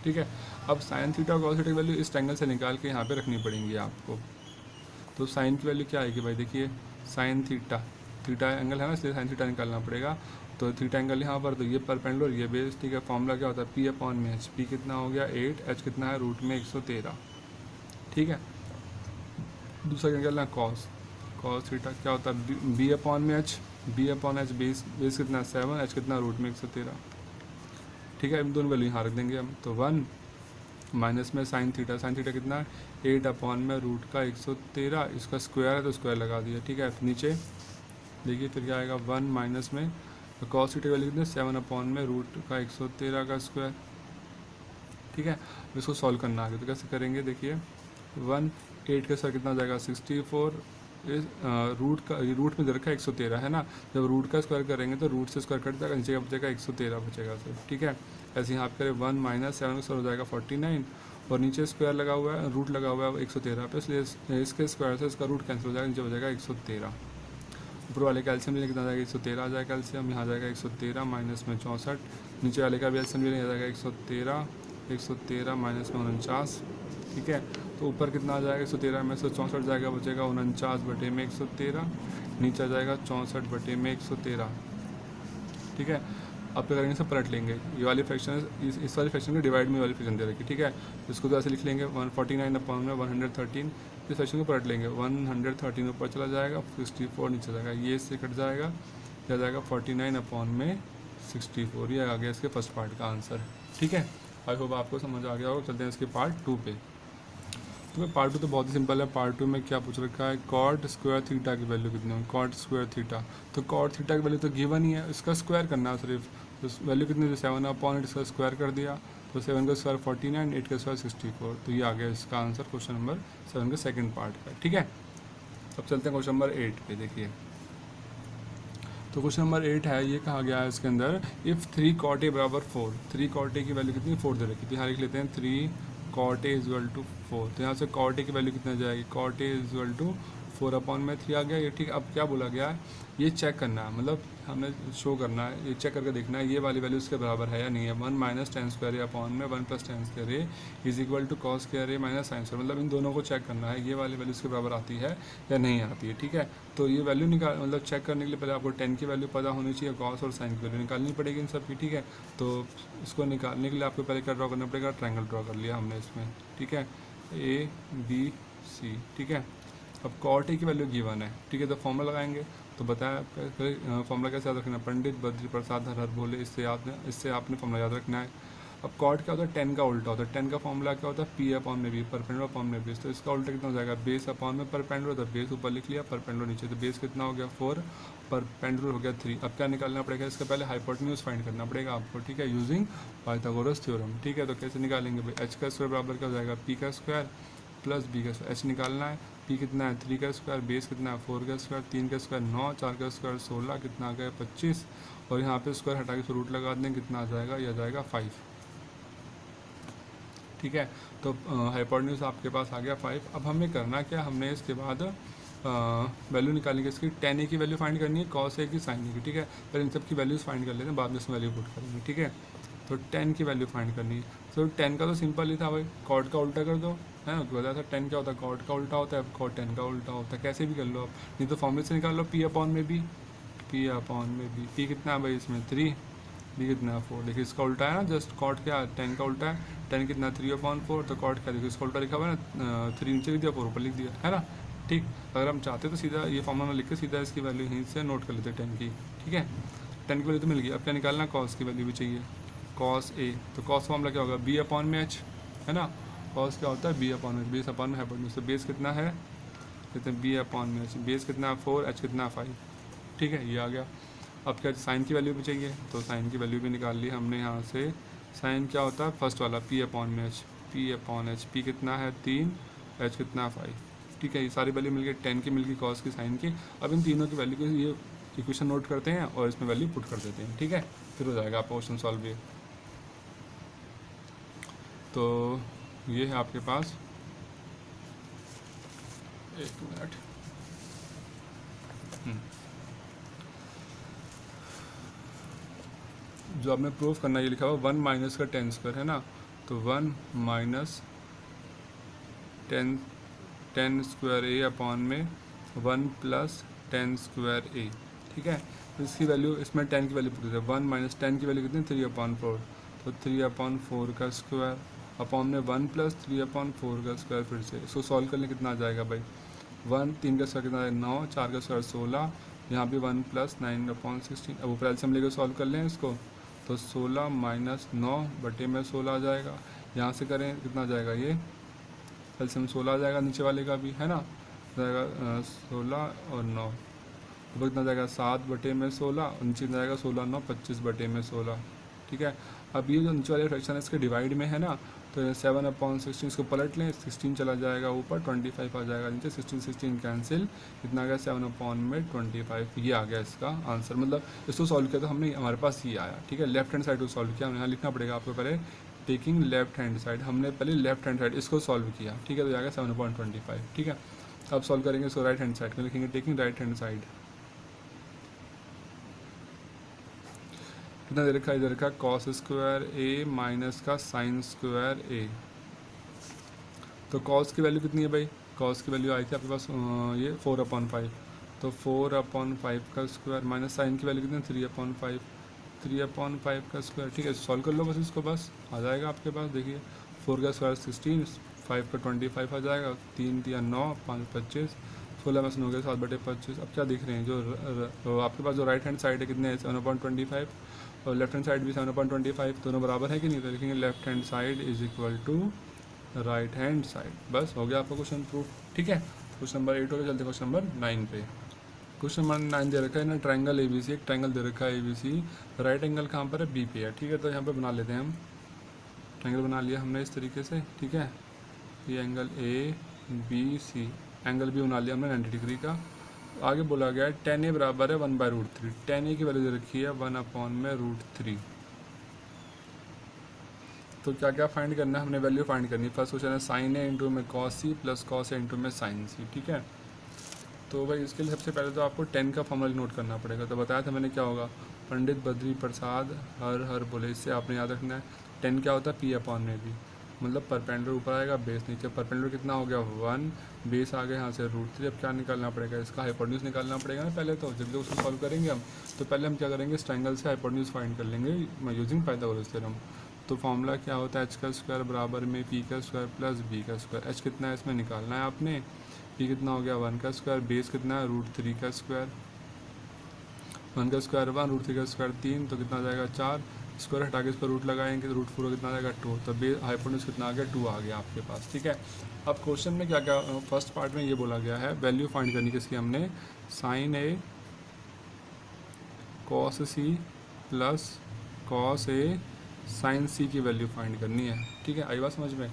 ठीक है, अब साइन थीटा और कॉस थीटा की वैल्यू इस ट्रायंगल से निकाल के यहाँ पे रखनी पड़ेंगी आपको। तो साइन की वैल्यू क्या आएगी भाई, देखिए साइन थीटा, थीटा एंगल है ना, इसलिए साइन थीटा निकालना पड़ेगा। तो थीटा एंगल यहाँ पर, तो ये परपेंडिकुलर ये बेस। ठीक है, फॉर्मूला क्या होता है, पी अपॉन में एच। पी कितना हो गया 8, एच कितना है रूट में 113। ठीक है, दूसरा क्या निकालना कॉस, कॉस थीटा क्या होता है बी अपॉन में H. B upon H base, base कितना 7, एच कितना रूट में 113। ठीक है, इन दोनों वैल्यू यहाँ रख देंगे हम। तो 1 माइनस में साइन थीटा कितना है 8 अपॉन में रूट का 113, इसका स्क्वायर है तो स्क्वायर लगा दिया। ठीक है, नीचे देखिए फिर क्या आएगा 1 माइनस में कॉस थीटा वैल्यू कितने 7 अपॉन में रूट का 113 का स्क्वायर। ठीक है, इसको सॉल्व करना आगे तो कैसे करेंगे, देखिए 1 8 के साथ कितना हो जाएगा 64, इस रूट का रूट में दे रखा है 113 है ना, जब रूट का स्क्वायर करेंगे तो रूट से स्क्वायर कट जाएगा, नीचे का बचेगा 113 बचेगा सिर्फ। ठीक है, ऐसे यहाँ पे करें 1 माइनस 7 का हो जाएगा 49, और नीचे स्क्वायर लगा हुआ है, रूट लगा हुआ है 113 पे, इसलिए इसके स्क्वायर से इसका रूट कैंसिल हो जाएगा, नीचे बचेगा 113। ऊपर वाले का एल्सियम लेने कितना आ जाएगा 113 आ जाएगा एल्सियम, यहाँ जाएगा 113 माइनस में 64, नीचे वाले का भी एल्सियम लेने आ जाएगा 113 माइनस में 49। ठीक है, तो ऊपर कितना आ जाएगा 113 में से 64 जाएगा, बचेगा 49 बटे में 113, नीचे आ जाएगा 64 बटे में 113। ठीक है, अब क्या करेंगे, सब पलट लेंगे, ये वाली फ्रैक्शन इस वाली फ्रैक्शन को डिवाइड में वाली फ्रैक्शन दे रखी। ठीक है, इसको तो ऐसे लिख लेंगे 149 अपॉन में 113, इस फ्रैक्शन को पलट लेंगे 113 ऊपर चला जाएगा, 64 नीचे जाएगा, ये इससे कट जाएगा, क्या जाएगा 49 अपॉन में 64। ये आ गया इसके फर्स्ट पार्ट का आंसर। ठीक है, आई होप आपको समझ आ गया होगा। चलते हैं इसके पार्ट 2 पे। तो पार्ट 2 तो बहुत ही सिंपल है। पार्ट 2 में क्या पूछ रखा है, कॉट स्क्वायर थीटा की वैल्यू कितनी है, कॉट स्क्वायर थीटा। तो कॉट थीटा की वैल्यू तो गिवन ही है, इसका स्क्वायर करना है सिर्फ। तो वैल्यू कितनी, 7 अपॉन 8 इसका स्क्वायर कर दिया, तो 7 का स्क्वायर 49, 8 का स्क्वायर 64। तो ये आ गया इसका आंसर क्वेश्चन नंबर 7 के सेकंड पार्ट का। ठीक है, अब चलते हैं क्वेश्चन नंबर 8 पे। देखिए तो क्वेश्चन नंबर 8 है, ये कहा गया है इसके अंदर, इफ़ 3 कॉट ए बराबर 4, 3 कॉट ए की वैल्यू कितनी 4 दे रखी थी। यहाँ लिख लेते हैं 3 कॉट ए इजल टू 4। तो यहाँ से कॉट ए की वैल्यू कितना जाएगी, cot A equal to 4 upon में 3 आ गया ये। ठीक, अब क्या बोला गया है, ये चेक करना है, मतलब हमने शो करना है, ये चेक करके देखना है ये वाली वैल्यू इसके बराबर है या नहीं है। 1 minus tan square A upon में 1 plus tan square A is equal to cos square A minus sine square, मतलब इन दोनों को चेक करना है ये वाली वैल्यू इसके बराबर आती है या नहीं आती है। ठीक है, तो ये वैल्यू निकाल, मतलब चेक करने के लिए पहले आपको 10 की वैल्यू पता होनी चाहिए, कॉस और साइन की वैल्यू निकालनी पड़ेगी इन सब की। ठीक है, तो इसको निकालने के लिए आपको पहले क्या ड्रॉ करना पड़ेगा, ट्रायंगल ड्रॉ कर लिया हमने इसमें। ठीक है, ए बी सी। ठीक है, अब कॉट ए की वैल्यू गिवन है। ठीक है, तो फॉर्मूला लगाएंगे, तो बताया फॉर्मूला कैसे याद रखना है, पंडित बद्री प्रसाद हर बोले, इससे आपने फॉर्मूला याद रखना है। अब कॉट क्या होता है, 10 का उल्टा होता है, 10 का फॉर्मूला क्या होता है, पी अपॉन में बी, परपेंडिकुलर अपॉन में बेस। तो इसका उल्टा कितना हो जाएगा, बेस अपॉन में परपेंडिकुलर, तो बेस ऊपर लिख लिया, परपेंडिकुलर नीचे, तो बेस कितना हो गया 4, परपेंडिकुलर हो गया 3। अब क्या निकालना पड़ेगा, इसका पहले हाइपोटेन्यूज फाइंड करना पड़ेगा आपको। ठीक है, यूजिंग पाइथागोरस थ्योरम। ठीक है, तो कैसे निकालेंगे भाई, एच का स्क्वायर बराबर क्या हो जाएगा, पी का स्क्वायर प्लस बी का स्क्वायर। एच निकालना है, पी कितना है 3 का स्क्वायर, बेस कितना है 4 का स्क्वायर, 3 का स्क्वायर 9, 4 का स्क्वायर 16, कितना आ गया 25, और यहाँ पे स्क्वायर हटा के रूट लगा दें, कितना आ जाएगा, यह आ जाएगा 5। ठीक है, तो हाइपोटेन्यूज आपके पास आ गया 5। अब हमें करना क्या, हमने इसके बाद वैल्यू निकालनी है इसकी, tan a की वैल्यू फाइंड करनी है, cos a की sin a की। ठीक है, पहले इन सब की वैल्यूज़ फाइंड कर लेते हैं, बाद में इसमें वैल्यू पुट करेंगे। ठीक है, तो tan की वैल्यू फाइंड करनी है। तो tan का तो सिंपल ही था भाई, cot का उल्टा कर दो, है ना, बताया था tan क्या होता है, cot का उल्टा होता है, cot tan का उल्टा होता है, कैसे भी कर लो आप, नहीं तो फॉर्मूले से निकाल लो, p अपॉन में b, p अपॉन में b। p कितना है भाई इसमें 3, b कितना है 4। देखिए इसका उल्टा है ना, जस्ट cot क्या है, tan का उल्टा है, tan कितना 3 अपॉन 4, तो cot क्या, देखिए इसका उल्टा लिखा हुआ है ना, 3 नीचे लिख दिया 4 ऊपर लिख दिया, है ना। ठीक, अगर हम चाहते तो सीधा ये फॉर्मूला लिख के सीधा इसकी वैल्यू यहीं से नोट कर लेते 10 की। ठीक है, 10 की वैल्यू तो मिल गई, अब क्या निकालना, कॉस की वैल्यू भी चाहिए, कॉस ए। तो कॉस फॉर्मूला क्या होगा, बी अपॉन में एच, है ना, कॉस क्या होता है बी अपॉन में, बेस अपॉन में हाइपोटेन्यूज। तो बेस कितना है, कहते हैं बी अपॉन में एच, बेस कितना है 4, एच कितना 5। ठीक है, ये आ गया। अब क्या साइन की वैल्यू भी चाहिए, तो साइन की वैल्यू भी निकाल ली हमने यहाँ से। साइन क्या होता है, फर्स्ट वाला पी अपॉन में H, P upon H, P कितना है 3, एच कितना 5। ठीक है, ये सारी वैल्यू मिल गई, 10 की मिल गई, कॉस की, साइन की। अब इन तीनों की वैल्यू को ये इक्वेशन नोट करते हैं और इसमें वैल्यू पुट कर देते हैं। ठीक है, फिर हो जाएगा आपका क्वेश्चन सॉल्व ये। तो ये है आपके पास, एक मिनट, जो आपने प्रूफ करना है ये लिखा हुआ 1 माइनस का 10 स्क्वायर है ना, तो 1 माइनस 10 स्क्वायर ए अपॉन में 1 प्लस 10 स्क्वायर ए, ठीक है। तो इसकी वैल्यू, इसमें 10 की वैल्यू पूछी है, 1 माइनस 10 की वैल्यू कितनी, 3/4, तो 3/4 का स्क्वायर अपॉन में 1 प्लस 3/4 का स्क्वायर। फिर से इसको सॉल्व करने कितना आ जाएगा भाई, 1 3 का स्क्वायर कितना है 9, 4 का स्क्वायर 16, यहाँ पे 1 प्लस 9/16। अब ऊपर एलसीएम लेकर सॉल्व कर लें इसको, तो 16 माइनस 9 बटे में 16 आ जाएगा। यहाँ से करें कितना आ जाएगा, ये एलसीएम 16 आ जाएगा, नीचे वाले का भी है ना, जाएगा 16 और 9, तो कितना जाएगा 7 बटे में 16, और नीचे जाएगा 16 9 25 बटे में 16, ठीक है। अब ये जो नीचे वाले फ्रैक्शन है इसके डिवाइड में है ना, तो 7/16 इसको पलट लें, 16 चला जाएगा ऊपर, 25 आ जाएगा नीचे, 16 कैंसिल, कितना आ गया 7/25, ये आ गया इसका आंसर। मतलब इसको सॉल्व किया तो हमने, हमारे पास ये आया, ठीक है। लेफ्ट हैंड साइड को सॉल्व किया, हमने यहाँ लिखना पड़ेगा आपको पहले, टेकिंग लेफ्ट हैंड साइड, हमने पहले लेफ्ट हैंड साइड इसको सॉल्व किया, ठीक है, तो जाएगा 7/25, ठीक है। अब सॉल्व करेंगे इसको राइट हैंड साइड में, लिखेंगे टेकिंग राइट हैंड साइड, कितना दे रखा है, इधर का कॉस स्क्वायर ए माइनस का साइन स्क्वायर ए। तो कॉस की वैल्यू कितनी है भाई, कॉस की वैल्यू आई थी आपके पास ये 4/5, तो 4/5 का स्क्वायर माइनस साइन की वैल्यू कितनी है 3/5, 3/5 का स्क्वायर, ठीक है। सॉल्व कर लो बस इसको, बस आ जाएगा आपके पास। देखिए 4 का स्क्वायर 16, 5 का 25 आ जाएगा, 3 3 9 5 25, 16 में से 9 गया 7/25। अब क्या देख रहे हैं, जो आपके पास जो राइट हैंड साइड है कितने है 7/25, और लेफ्ट हैंड साइड भी 7/25, दोनों बराबर है कि नहीं, तो लिखेंगे left hand side is equal to right hand side. बस हो गया आपका क्वेश्चन प्रूफ, ठीक है। क्वेश्चन नंबर 8 हो गया, चलते क्वेश्चन नंबर 9 पे। क्वेश्चन नंबर 9 दे रखा है ना, ट्राइंगल ABC, एक ट्राइंगल दे रखा है ABC, राइट एंगल कहाँ पर है, B पे है, ठीक है। तो यहाँ पे बना लेते हैं हम, ट्राइंगल बना लिया हमने इस तरीके से, ठीक है। ये एंगल ABC, एंगल भी बना लिया हमने 90 डिग्री का। आगे बोला गया है tan A बराबर है 1/√3, tan A की वैल्यू दे रखी है 1/√3। तो क्या क्या फाइंड करना है, हमने वैल्यू फाइंड करनी है। फर्स्ट क्वेश्चन है साइन A इंटू में cos C plus cos A into में साइन C, ठीक है। तो भाई इसके लिए सबसे पहले तो आपको 10 का फॉर्मूला नोट करना पड़ेगा। तो बताया था मैंने क्या होगा, पंडित बद्री प्रसाद हर बोले, इससे आपने याद रखना है 10 क्या होता है P/V, मतलब परपेंडिकुलर ऊपर आएगा बेस नीचे, परपेंडिकुलर कितना हो गया 1, बेस आ गया यहाँ से √3। अब क्या निकालना पड़ेगा, इसका हाइपोटेन्यूज निकालना पड़ेगा ना पहले। तो जब उसको सॉल्व करेंगे हम, तो पहले हम क्या करेंगे, इस ट्रायंगल से हाइपोटेन्यूज फाइंड कर लेंगे यूजिंग पाइथागोरस थ्योरम। तो फॉर्मूला क्या होता है, h का स्क्वायर बराबर में p का स्क्वायर प्लस b का स्क्वायर। h कितना है इसमें निकालना है आपने, p कितना हो गया 1 का स्क्वायर, बेस कितना है √3 का स्क्वायर, 1 का स्क्वायर 1, √3 का स्क्वायर 3, तो कितना आ जाएगा 4, स्क्वायर हटा के इस पर रूट लगाएंगे तो √4 कितना आ जाएगा 2, तो बेस हाइपोटेन्यूज कितना आ गया 2 आ गया आपके पास, ठीक है। अब क्वेश्चन में क्या क्या फर्स्ट पार्ट में ये बोला गया है, वैल्यू फाइंड करनी किसकी, हमने sine A cos C plus cos A sine C की वैल्यू फाइंड करनी है, ठीक है। आई बात समझ में।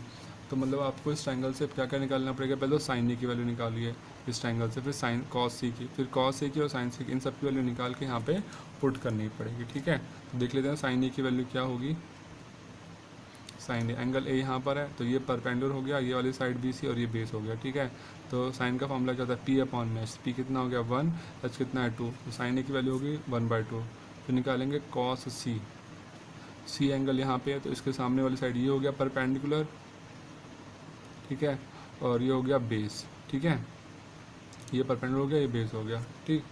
तो मतलब आपको इस ट्रायंगल से क्या क्या निकालना पड़ेगा, पहले तो साइन A की वैल्यू निकालिए इस ट्रायंगल से, फिर साइन कॉस C की, फिर कॉस A की और साइन C की, इन सब की वैल्यू निकाल के यहाँ पे पुट करनी पड़ेगी, ठीक है। तो देख लेते हैं साइन A की वैल्यू क्या होगी। साइन A, एंगल A यहाँ पर है तो ये परपेंडिकुलर हो गया, ये वाली साइड BC और ये बेस हो गया, ठीक है। तो साइन का फॉर्मूला क्या होता है P/H, P कितना हो गया 1, H कितना है 2, तो साइन A की वैल्यू होगी 1/2। फिर निकालेंगे कॉस C एंगल यहाँ पे है तो इसके सामने वाली साइड ये हो गया परपेंडिकुलर, ठीक है, और ये हो गया बेस, ठीक है। ये परपेंडिकुलर हो गया, ये बेस हो गया, ठीक।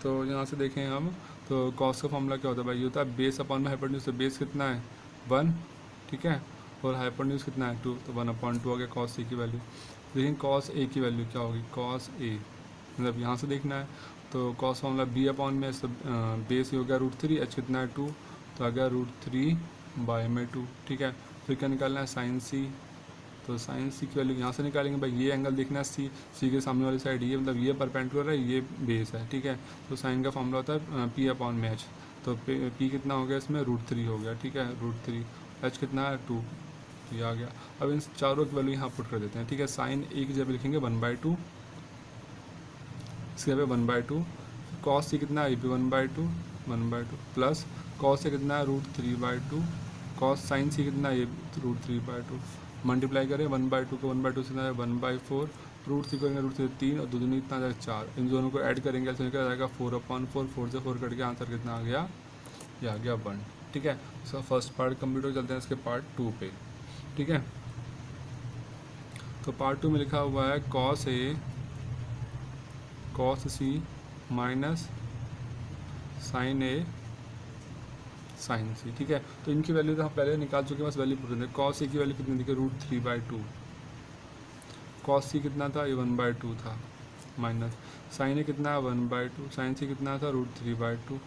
तो यहाँ से देखें हम, तो कॉस का फॉर्मूला क्या होता है भाई, ये होता है बेस अपॉन में हाइपोटेन्यूज। तो बेस कितना है 1, ठीक है, और हाइपोटेन्यूज कितना है 2, तो 1/2 हो गया कॉस C की वैल्यू। लेकिन कॉस A की वैल्यू क्या होगी, कॉस A मतलब यहाँ से देखना है, तो कॉस फॉर्मूला B/में बेस हो गया √3, H कितना है 2, तो आ गया √3/2, ठीक है। फिर क्या निकालना है साइन C, तो साइन C की वैल्यू यहाँ से निकालेंगे भाई, ये एंगल देखना है C के सामने वाली साइड, ये मतलब ये परपेंडिकुलर है, ये बेस है, ठीक है। तो साइन का फॉर्मूला होता है P/H, तो P कितना हो गया इसमें √3 हो गया, ठीक है, √3, H कितना है 2, ये आ गया। अब इन चारों की वैल्यू यहाँ पुट कर देते हैं, ठीक है। साइन A की जगह लिखेंगे 1/2, इसके जगह 1/2, कॉस C कितना है ये भी 1/2 प्लस कॉस A कितना है √3/2, कॉस साइन C कितना है ये √3/2, मल्टीप्लाई करें 1/2 को 1/2 से 1/4, √3 करेंगे √3 3 और दूनी इतना आ जाएगा 4, इन दोनों को ऐड करेंगे ऐसे निकल जाएगा 4/4, 4 से 4 कट के आंसर कितना आ गया, ये आ गया 1, ठीक है। इसका फर्स्ट पार्ट कंप्लीट हो, चलते हैं इसके पार्ट 2 पे, ठीक है। तो पार्ट 2 में लिखा हुआ है cos A cos C minus sign A sign सी, ठीक है। तो इनकी वैल्यू तो हम पहले निकाल चुके हैं, बस वैल्यू पूछ रहे थे। कॉस ए की वैल्यू कितनी थी, √3/2। कॉस सी कितना था, ये 1/2 था, माइनस साइन ए कितना है 1/2, साइन सी कितना था √3/2।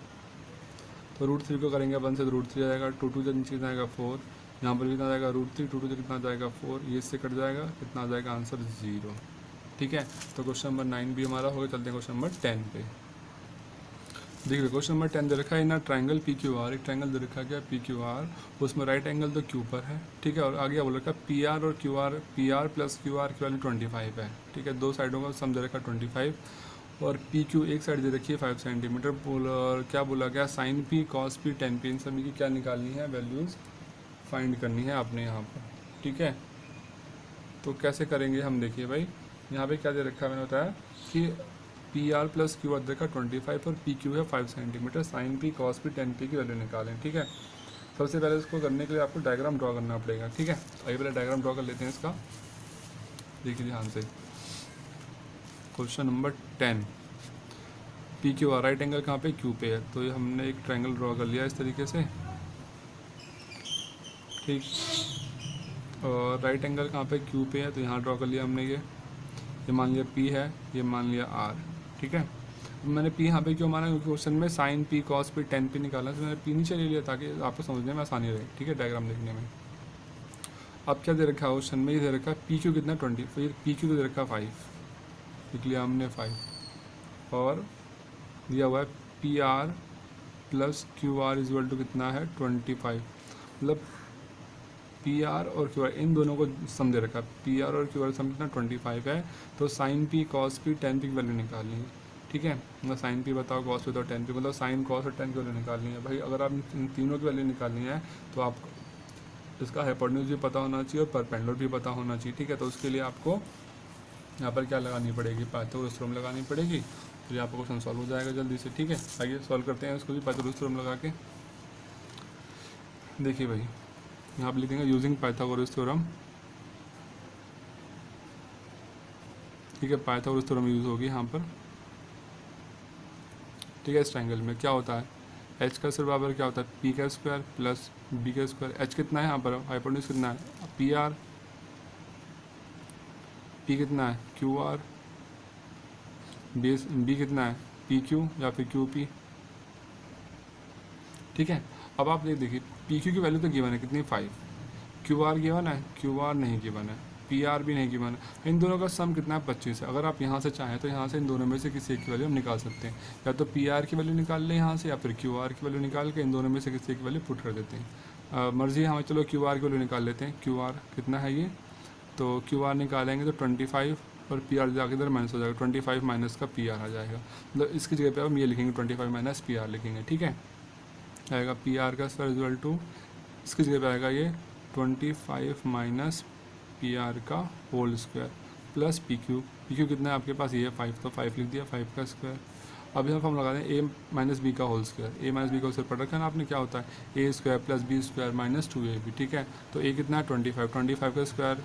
तो √3 को करेंगे 1 से तो √3 आ जाएगा, 2 से नीचे कितना आएगा 4, यहाँ पर कितना जाएगा √3, 2 से कितना जाएगा 4, ये इससे कट जाएगा, कितना आ जाएगा आंसर 0, ठीक है। तो क्वेश्चन नंबर 9 भी हमारा हो गया। चलते हैं क्वेश्चन नंबर 10 पे। देखिए क्वेश्चन नंबर 10 दे रखा है ना, ट्रायंगल PQR, एक ट्रायंगल दे रखा है PQR, उसमें राइट एंगल तो Q पर है, ठीक है। और आगे बोल रखा है PR और QR, PR + QR की वैल्यू 25 है, ठीक है। दो साइडों का सम दे रखा है 25, और PQ एक साइड दे रखी है 5 सेंटीमीटर। और क्या बोला गया, sine P cos P tan P, इन सभी की क्या निकालनी है, वैल्यूज़ फाइंड करनी है आपने यहाँ पर, ठीक है। तो कैसे करेंगे हम, देखिए भाई यहाँ पे क्या दे रखा है, मैंने बताया कि PR + QR देखा 25 और PQ है 5 centimetre, sine P cos P tan P की वैल्यू निकालें, ठीक है। सबसे पहले इसको करने के लिए आपको डायग्राम ड्रॉ करना पड़ेगा, ठीक है। आइए पहले डायग्राम ड्रॉ कर लेते हैं इसका, देखिए ध्यान से। Question number 10, PQR right angle कहाँ पे, Q पे है, तो ये हमने एक ट्रायंगल ड्रॉ कर लिया इस तरीके से, ठीक। और राइट एंगल कहाँ पे, Q पे है, तो यहाँ ड्रॉ कर लिया हमने। ये मान लिया P है, ये मान लिया R, ठीक है। मैंने P यहाँ पे क्यों माना, क्योंकि क्वेश्चन में sign P cos P tan P निकाला, तो मैंने P नीचे ले लिया ताकि आपको समझने में आसानी रहे, ठीक है, डायग्राम देखने में। अब क्या दे रखा है क्वेश्चन में, ये दे रखा है PQ कितना 20, फिर PQ को दे रखा 5, लिख लिया हमने 5, और दिया हुआ है PR + QR = कितना है 25, मतलब PR और QR इन दोनों को सम दे रखा है, PR और QR सम कितना 25 है। तो sine P cos P tan P की वैल्यू निकालनी है, ठीक है। मतलब साइन P बताओ, cos P बताओ, tan P, मतलब साइन cos और tan की वैल्यू निकालनी है। भाई अगर आप इन तीनों की वैल्यू निकालनी है तो आपको इसका हाइपोटेन्यूज भी पता होना चाहिए और परपेंडिकुलर भी पता होना चाहिए, ठीक है। तो उसके लिए आपको यहाँ पर क्या लगानी पड़ेगी, पाइथागोरस थ्योरम लगानी पड़ेगी, फिर आपका क्वेश्चन सॉल्व हो जाएगा जल्दी से, ठीक है। आइए सॉल्व करते हैं इसको भी पाइथागोरस थ्योरम लगा के। देखिए भाई यहाँ पर लिखेंगे यूजिंग पाइथागोरस थ्योरम, ठीक है। पाइथागोरस थ्योरम यूज़ होगी यहाँ पर, ठीक है। इस ट्रायंगल में क्या होता है, h का स्क्वायर बराबर क्या होता है, P का स्क्वायर + B का स्क्वायर। h कितना है यहाँ पर, हाइपोटेन्यूज कितना है PR, P कितना है QR, B कितना है PQ या फिर QP, ठीक है। अब आप देखिए PQ की वैल्यू तो गिवन है कितनी 5, QR गिवन है, QR नहीं गिवन है, PR भी नहीं गिवन है। इन दोनों का सम कितना है 25 है। अगर आप यहाँ से चाहें तो यहाँ से इन दोनों में से किसी एक की वैल्यू हम निकाल सकते हैं, या तो PR की वैल्यू निकाल लें यहाँ से, या फिर QR की वैल्यू निकाल के इन दोनों में से किसी एक की वैल्यू पुट कर देते हैं। मर्जी हमें, चलो QR की वैल्यू निकाल लेते हैं। QR कितना है ये, तो QR निकालेंगे तो 25 और PR जाके इधर माइनस हो जाएगा, 25 माइनस का PR आ जाएगा। मतलब इसकी जगह पे हम ये लिखेंगे 25 माइनस PR लिखेंगे, ठीक है। आएगा PR का स्क्वायर = इसकी जगह पे आएगा ये 25 माइनस PR का होल स्क्वायर प्लस PQ कितना है आपके पास, ये है 5, तो 5 लिख दिया, 5 का स्क्वायर। अब यहाँ हम लगा दें A - B का होल स्क्वायर, A - B का होल स्क्वायर पढ़ रखा है ना आपने, क्या होता है A² + B² - 2AB, ठीक है। तो A कितना है 25 का स्क्वायर,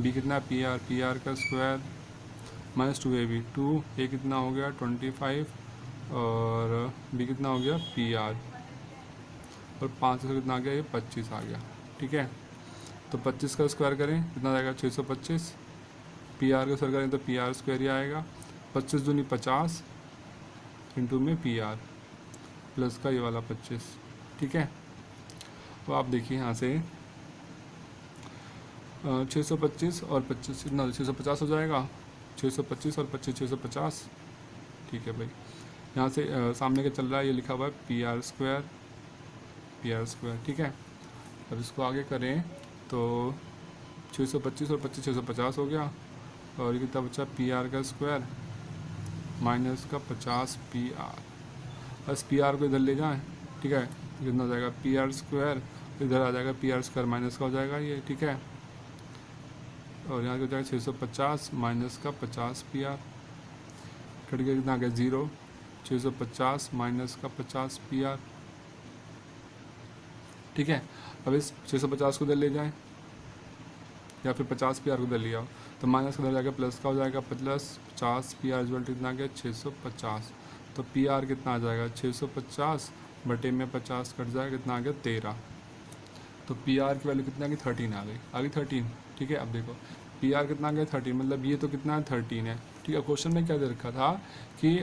B कितना है PR का स्क्वायर - 2AB, 2A कितना हो गया 25 और B कितना हो गया PR, और 5 से कितना आ गया, ये 25 आ गया, ठीक है। तो 25 का स्क्वायर करें कितना आएगा 625, PR का स्क्वायर करें तो PR स्क्वायर ही आएगा, 25 दूनी 50 इंटू में PR प्लस का ये वाला 25, ठीक है। तो आप देखिए यहाँ से 625 और 25 कितना 650 हो जाएगा, 625 और 25 650, ठीक है भाई। यहाँ से सामने का चल रहा है, ये लिखा हुआ है PR स्क्वायर, ठीक है। अब इसको आगे करें तो 625 और 25 650 हो गया, और ये कितना बचा PR का स्क्वायर माइनस का 50 PR, बस PR को इधर ले जाएं, ठीक है। कितना हो जाएगा PR स्क्वायर, इधर आ जाएगा PR स्क्वायर माइनस का हो जाएगा ये, ठीक है। और यहाँ हो जाएगा 650 माइनस का 50 PR, कट गया कितना आ गया 0, 650 माइनस का 50 PR, ठीक है। अब इस 650 को इधर ले जाएं या फिर 50 PR को इधर ले आओ, तो माइनस का इधर जाएगा प्लस का हो जाएगा, प्लस 50 PR इक्वल टू कितना आ गया 650। तो PR कितना आ जाएगा 650 बटे में 50 कट जाएगा, कितना आ गया 13। तो PR की वैल्यू कितना आ गई 13 आ गई 13। ठीक है, अब देखो PR कितना आ गया 13, मतलब ये तो कितना है 13 है। ठीक है, क्वेश्चन में क्या दे रखा था कि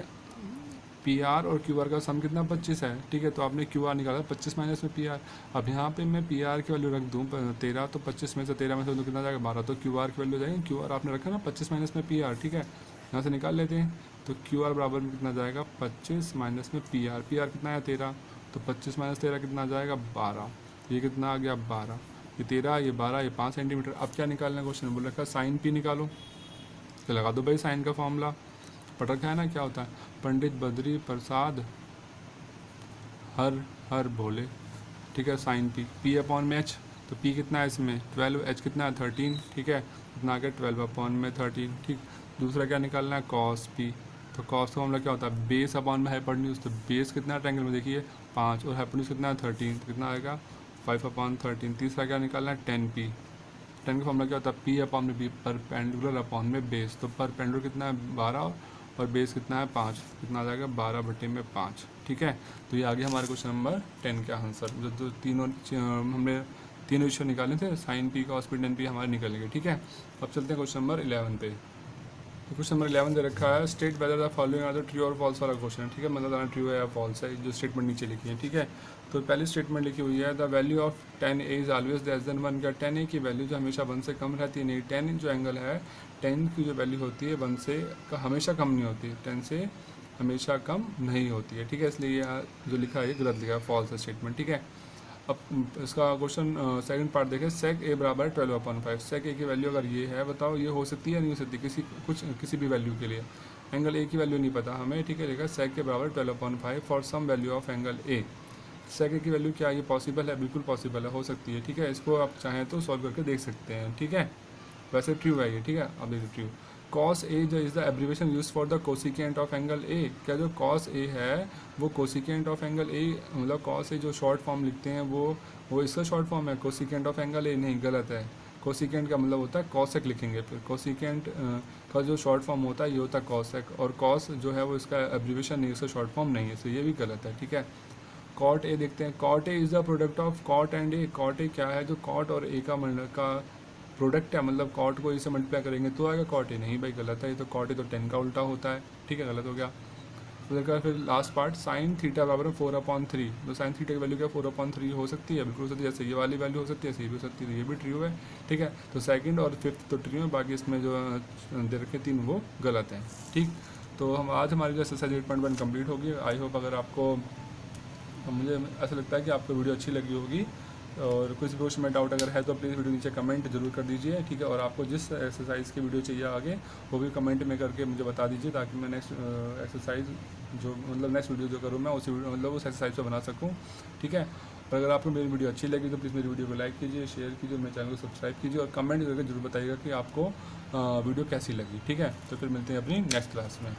PR और QR का सम कितना 25 है। ठीक है, तो आपने QR निकाला 25 माइनस में PR। अब यहाँ पे मैं PR की वैल्यू रख दूँ 13, तो 25 में से 13 में से तो कितना जाएगा 12, तो QR की वैल्यू जाएगी, QR आपने रखा ना 25 माइनस में PR। ठीक है, यहाँ से निकाल लेते हैं, तो QR बराबर में कितना जाएगा 25 माइनस में PR। PR कितना है 13, तो 25 माइनस 13 कितना आ जाएगा 12। ये कितना आ गया 12, ये 13, ये 12, ये 5 सेंटीमीटर। अब क्या निकालना है, क्वेश्चन बोल रखा है साइन P निकालो, तो लगा दो भाई साइन का फॉर्मूला, पढ़ रखा है ना क्या होता है, पंडित बद्री प्रसाद हर भोले। ठीक है, साइन P अपॉन में H, तो P कितना है इसमें 12, H कितना है 13। ठीक है, कितना आ गया 12 अपॉन में 13। ठीक, दूसरा क्या निकालना है कॉस P, तो कॉस का मामला क्या होता है बेस अपॉन में हाइपोटेन्यूज, तो बेस कितना ट्रायंगल में देखिए 5 और हाइपोटेन्यूज कितना है 13, तो कितना आएगा 5 अपॉन 13। तीसरा क्या निकालना है 10P, 10 का फॉर्मूला क्या होता है P अपॉन में B, परपेंडिकुलर अपॉन में बेस, तो परपेंडिकुलर कितना है 12 और बेस कितना है 5, कितना आ जाएगा 12 बटे में 5। ठीक है, तो ये आ गया हमारे क्वेश्चन नंबर 10 का आंसर। जो तीनों हमने तीनों इश्यू निकाले थे sine P cos P tan P हमारे निकल गए। ठीक है, अब चलते हैं क्वेश्चन नंबर 11 पे। तो क्वेश्चन नंबर 11 दे रखा है state whether the following are the true और फॉल्स वाला क्वेश्चन है। ठीक है, मतलब ट्रू है या फॉल्स है, जो स्टेटमेंट नीचे लिखी है। ठीक है, तो पहली स्टेटमेंट लिखी हुई है the value of tan A is always less than 1। क्या tan A की वैल्यू जो हमेशा 1 से कम रहती है, नहीं tan जो एंगल है, tan की जो वैल्यू होती है 1 से हमेशा कम नहीं होती, 10 से हमेशा कम नहीं होती है। ठीक है, इसलिए यह जो लिखा है ये गलत लिखा है, फॉल्स है स्टेटमेंट। ठीक है, अब इसका क्वेश्चन सेकंड पार्ट देखें, सेक A बराबर 12/5। सेक A की वैल्यू अगर ये है, बताओ ये हो सकती है नहीं हो सकती किसी भी वैल्यू के लिए। एंगल A की वैल्यू नहीं पता हमें। ठीक है, देखा सेक A बराबर 12/5 for some value of angle A। Sec A की वैल्यू क्या है, ये पॉसिबल है, बिल्कुल पॉसिबल है, हो सकती है। ठीक है, इसको आप चाहें तो सॉल्व करके देख सकते हैं। ठीक है, वैसे ट्रू है ये। ठीक है, अब देखिए ट्रू cos A जो is the abbreviation use for the cosecant of angle A। क्या जो cos A है वो कोसिकेंट ऑफ एंगल A, मतलब cos A जो शॉर्ट फॉर्म लिखते हैं वो इसका शॉर्ट फॉर्म है कोसिकेंट ऑफ एंगल A, नहीं गलत है। कोसिकेंट का मतलब होता है कॉसेक लिखेंगे, फिर कोसिकेंट का जो शॉर्ट फॉर्म होता है ये होता है कॉसेक, और कॉस जो है वो इसका एब्रीवेशन नहीं, इसका शॉर्ट फॉर्म नहीं है, तो ये भी गलत है। ठीक है, कॉट A देखते हैं, cot A is the product of cot and A। Cot A क्या है, जो कॉट और A का प्रोडक्ट है, मतलब कॉट को इसे मल्टीप्लाई करेंगे तो आएगा कॉट A। नहीं भाई गलत है, ये तो कॉट A तो 10 का उल्टा होता है। ठीक है, गलत हो गया। तो देखा फिर लास्ट पार्ट साइन थीटा बराबर 4/3। तो साइन थीटा की वैल्यू क्या 4/3 हो सकती है, बिल्कुल हो सकती है, जैसे ये वाली वैल्यू हो सकती है, ऐसे ये भी हो सकती है, तो ये भी ट्रू है। ठीक है, तो सेकंड और फिफ्थ तो ट्रू है, बाकी इसमें जो दे रखे 3 वो गलत हैं। ठीक, तो हम आज हमारी जो एक्सरसाइज 8.1 कंप्लीट होगी। आई होप अगर आपको, मुझे ऐसा लगता है कि आपको वीडियो अच्छी लगी होगी, और कुछ भी उसमें डाउट अगर है तो प्लीज़ वीडियो नीचे कमेंट जरूर कर दीजिए। ठीक है, और आपको जिस एक्सरसाइज की वीडियो चाहिए आगे वो भी कमेंट में करके मुझे बता दीजिए, ताकि मैं नेक्स्ट एक्सरसाइज जो मतलब नेक्स्ट वीडियो जो करूँ मैं उसी मतलब उस एक्सरसाइज पर बना सकूँ। ठीक है, और अगर आपको मेरी वीडियो अच्छी लगी तो प्लीज़ मेरी वीडियो को लाइक कीजिए, शेयर कीजिए, मेरे चैनल को सब्सक्राइब कीजिए, और कमेंट करके जरूर बताइएगा कि आपको वीडियो कैसी लगी। ठीक है, तो फिर मिलते हैं अपनी नेक्स्ट क्लास में।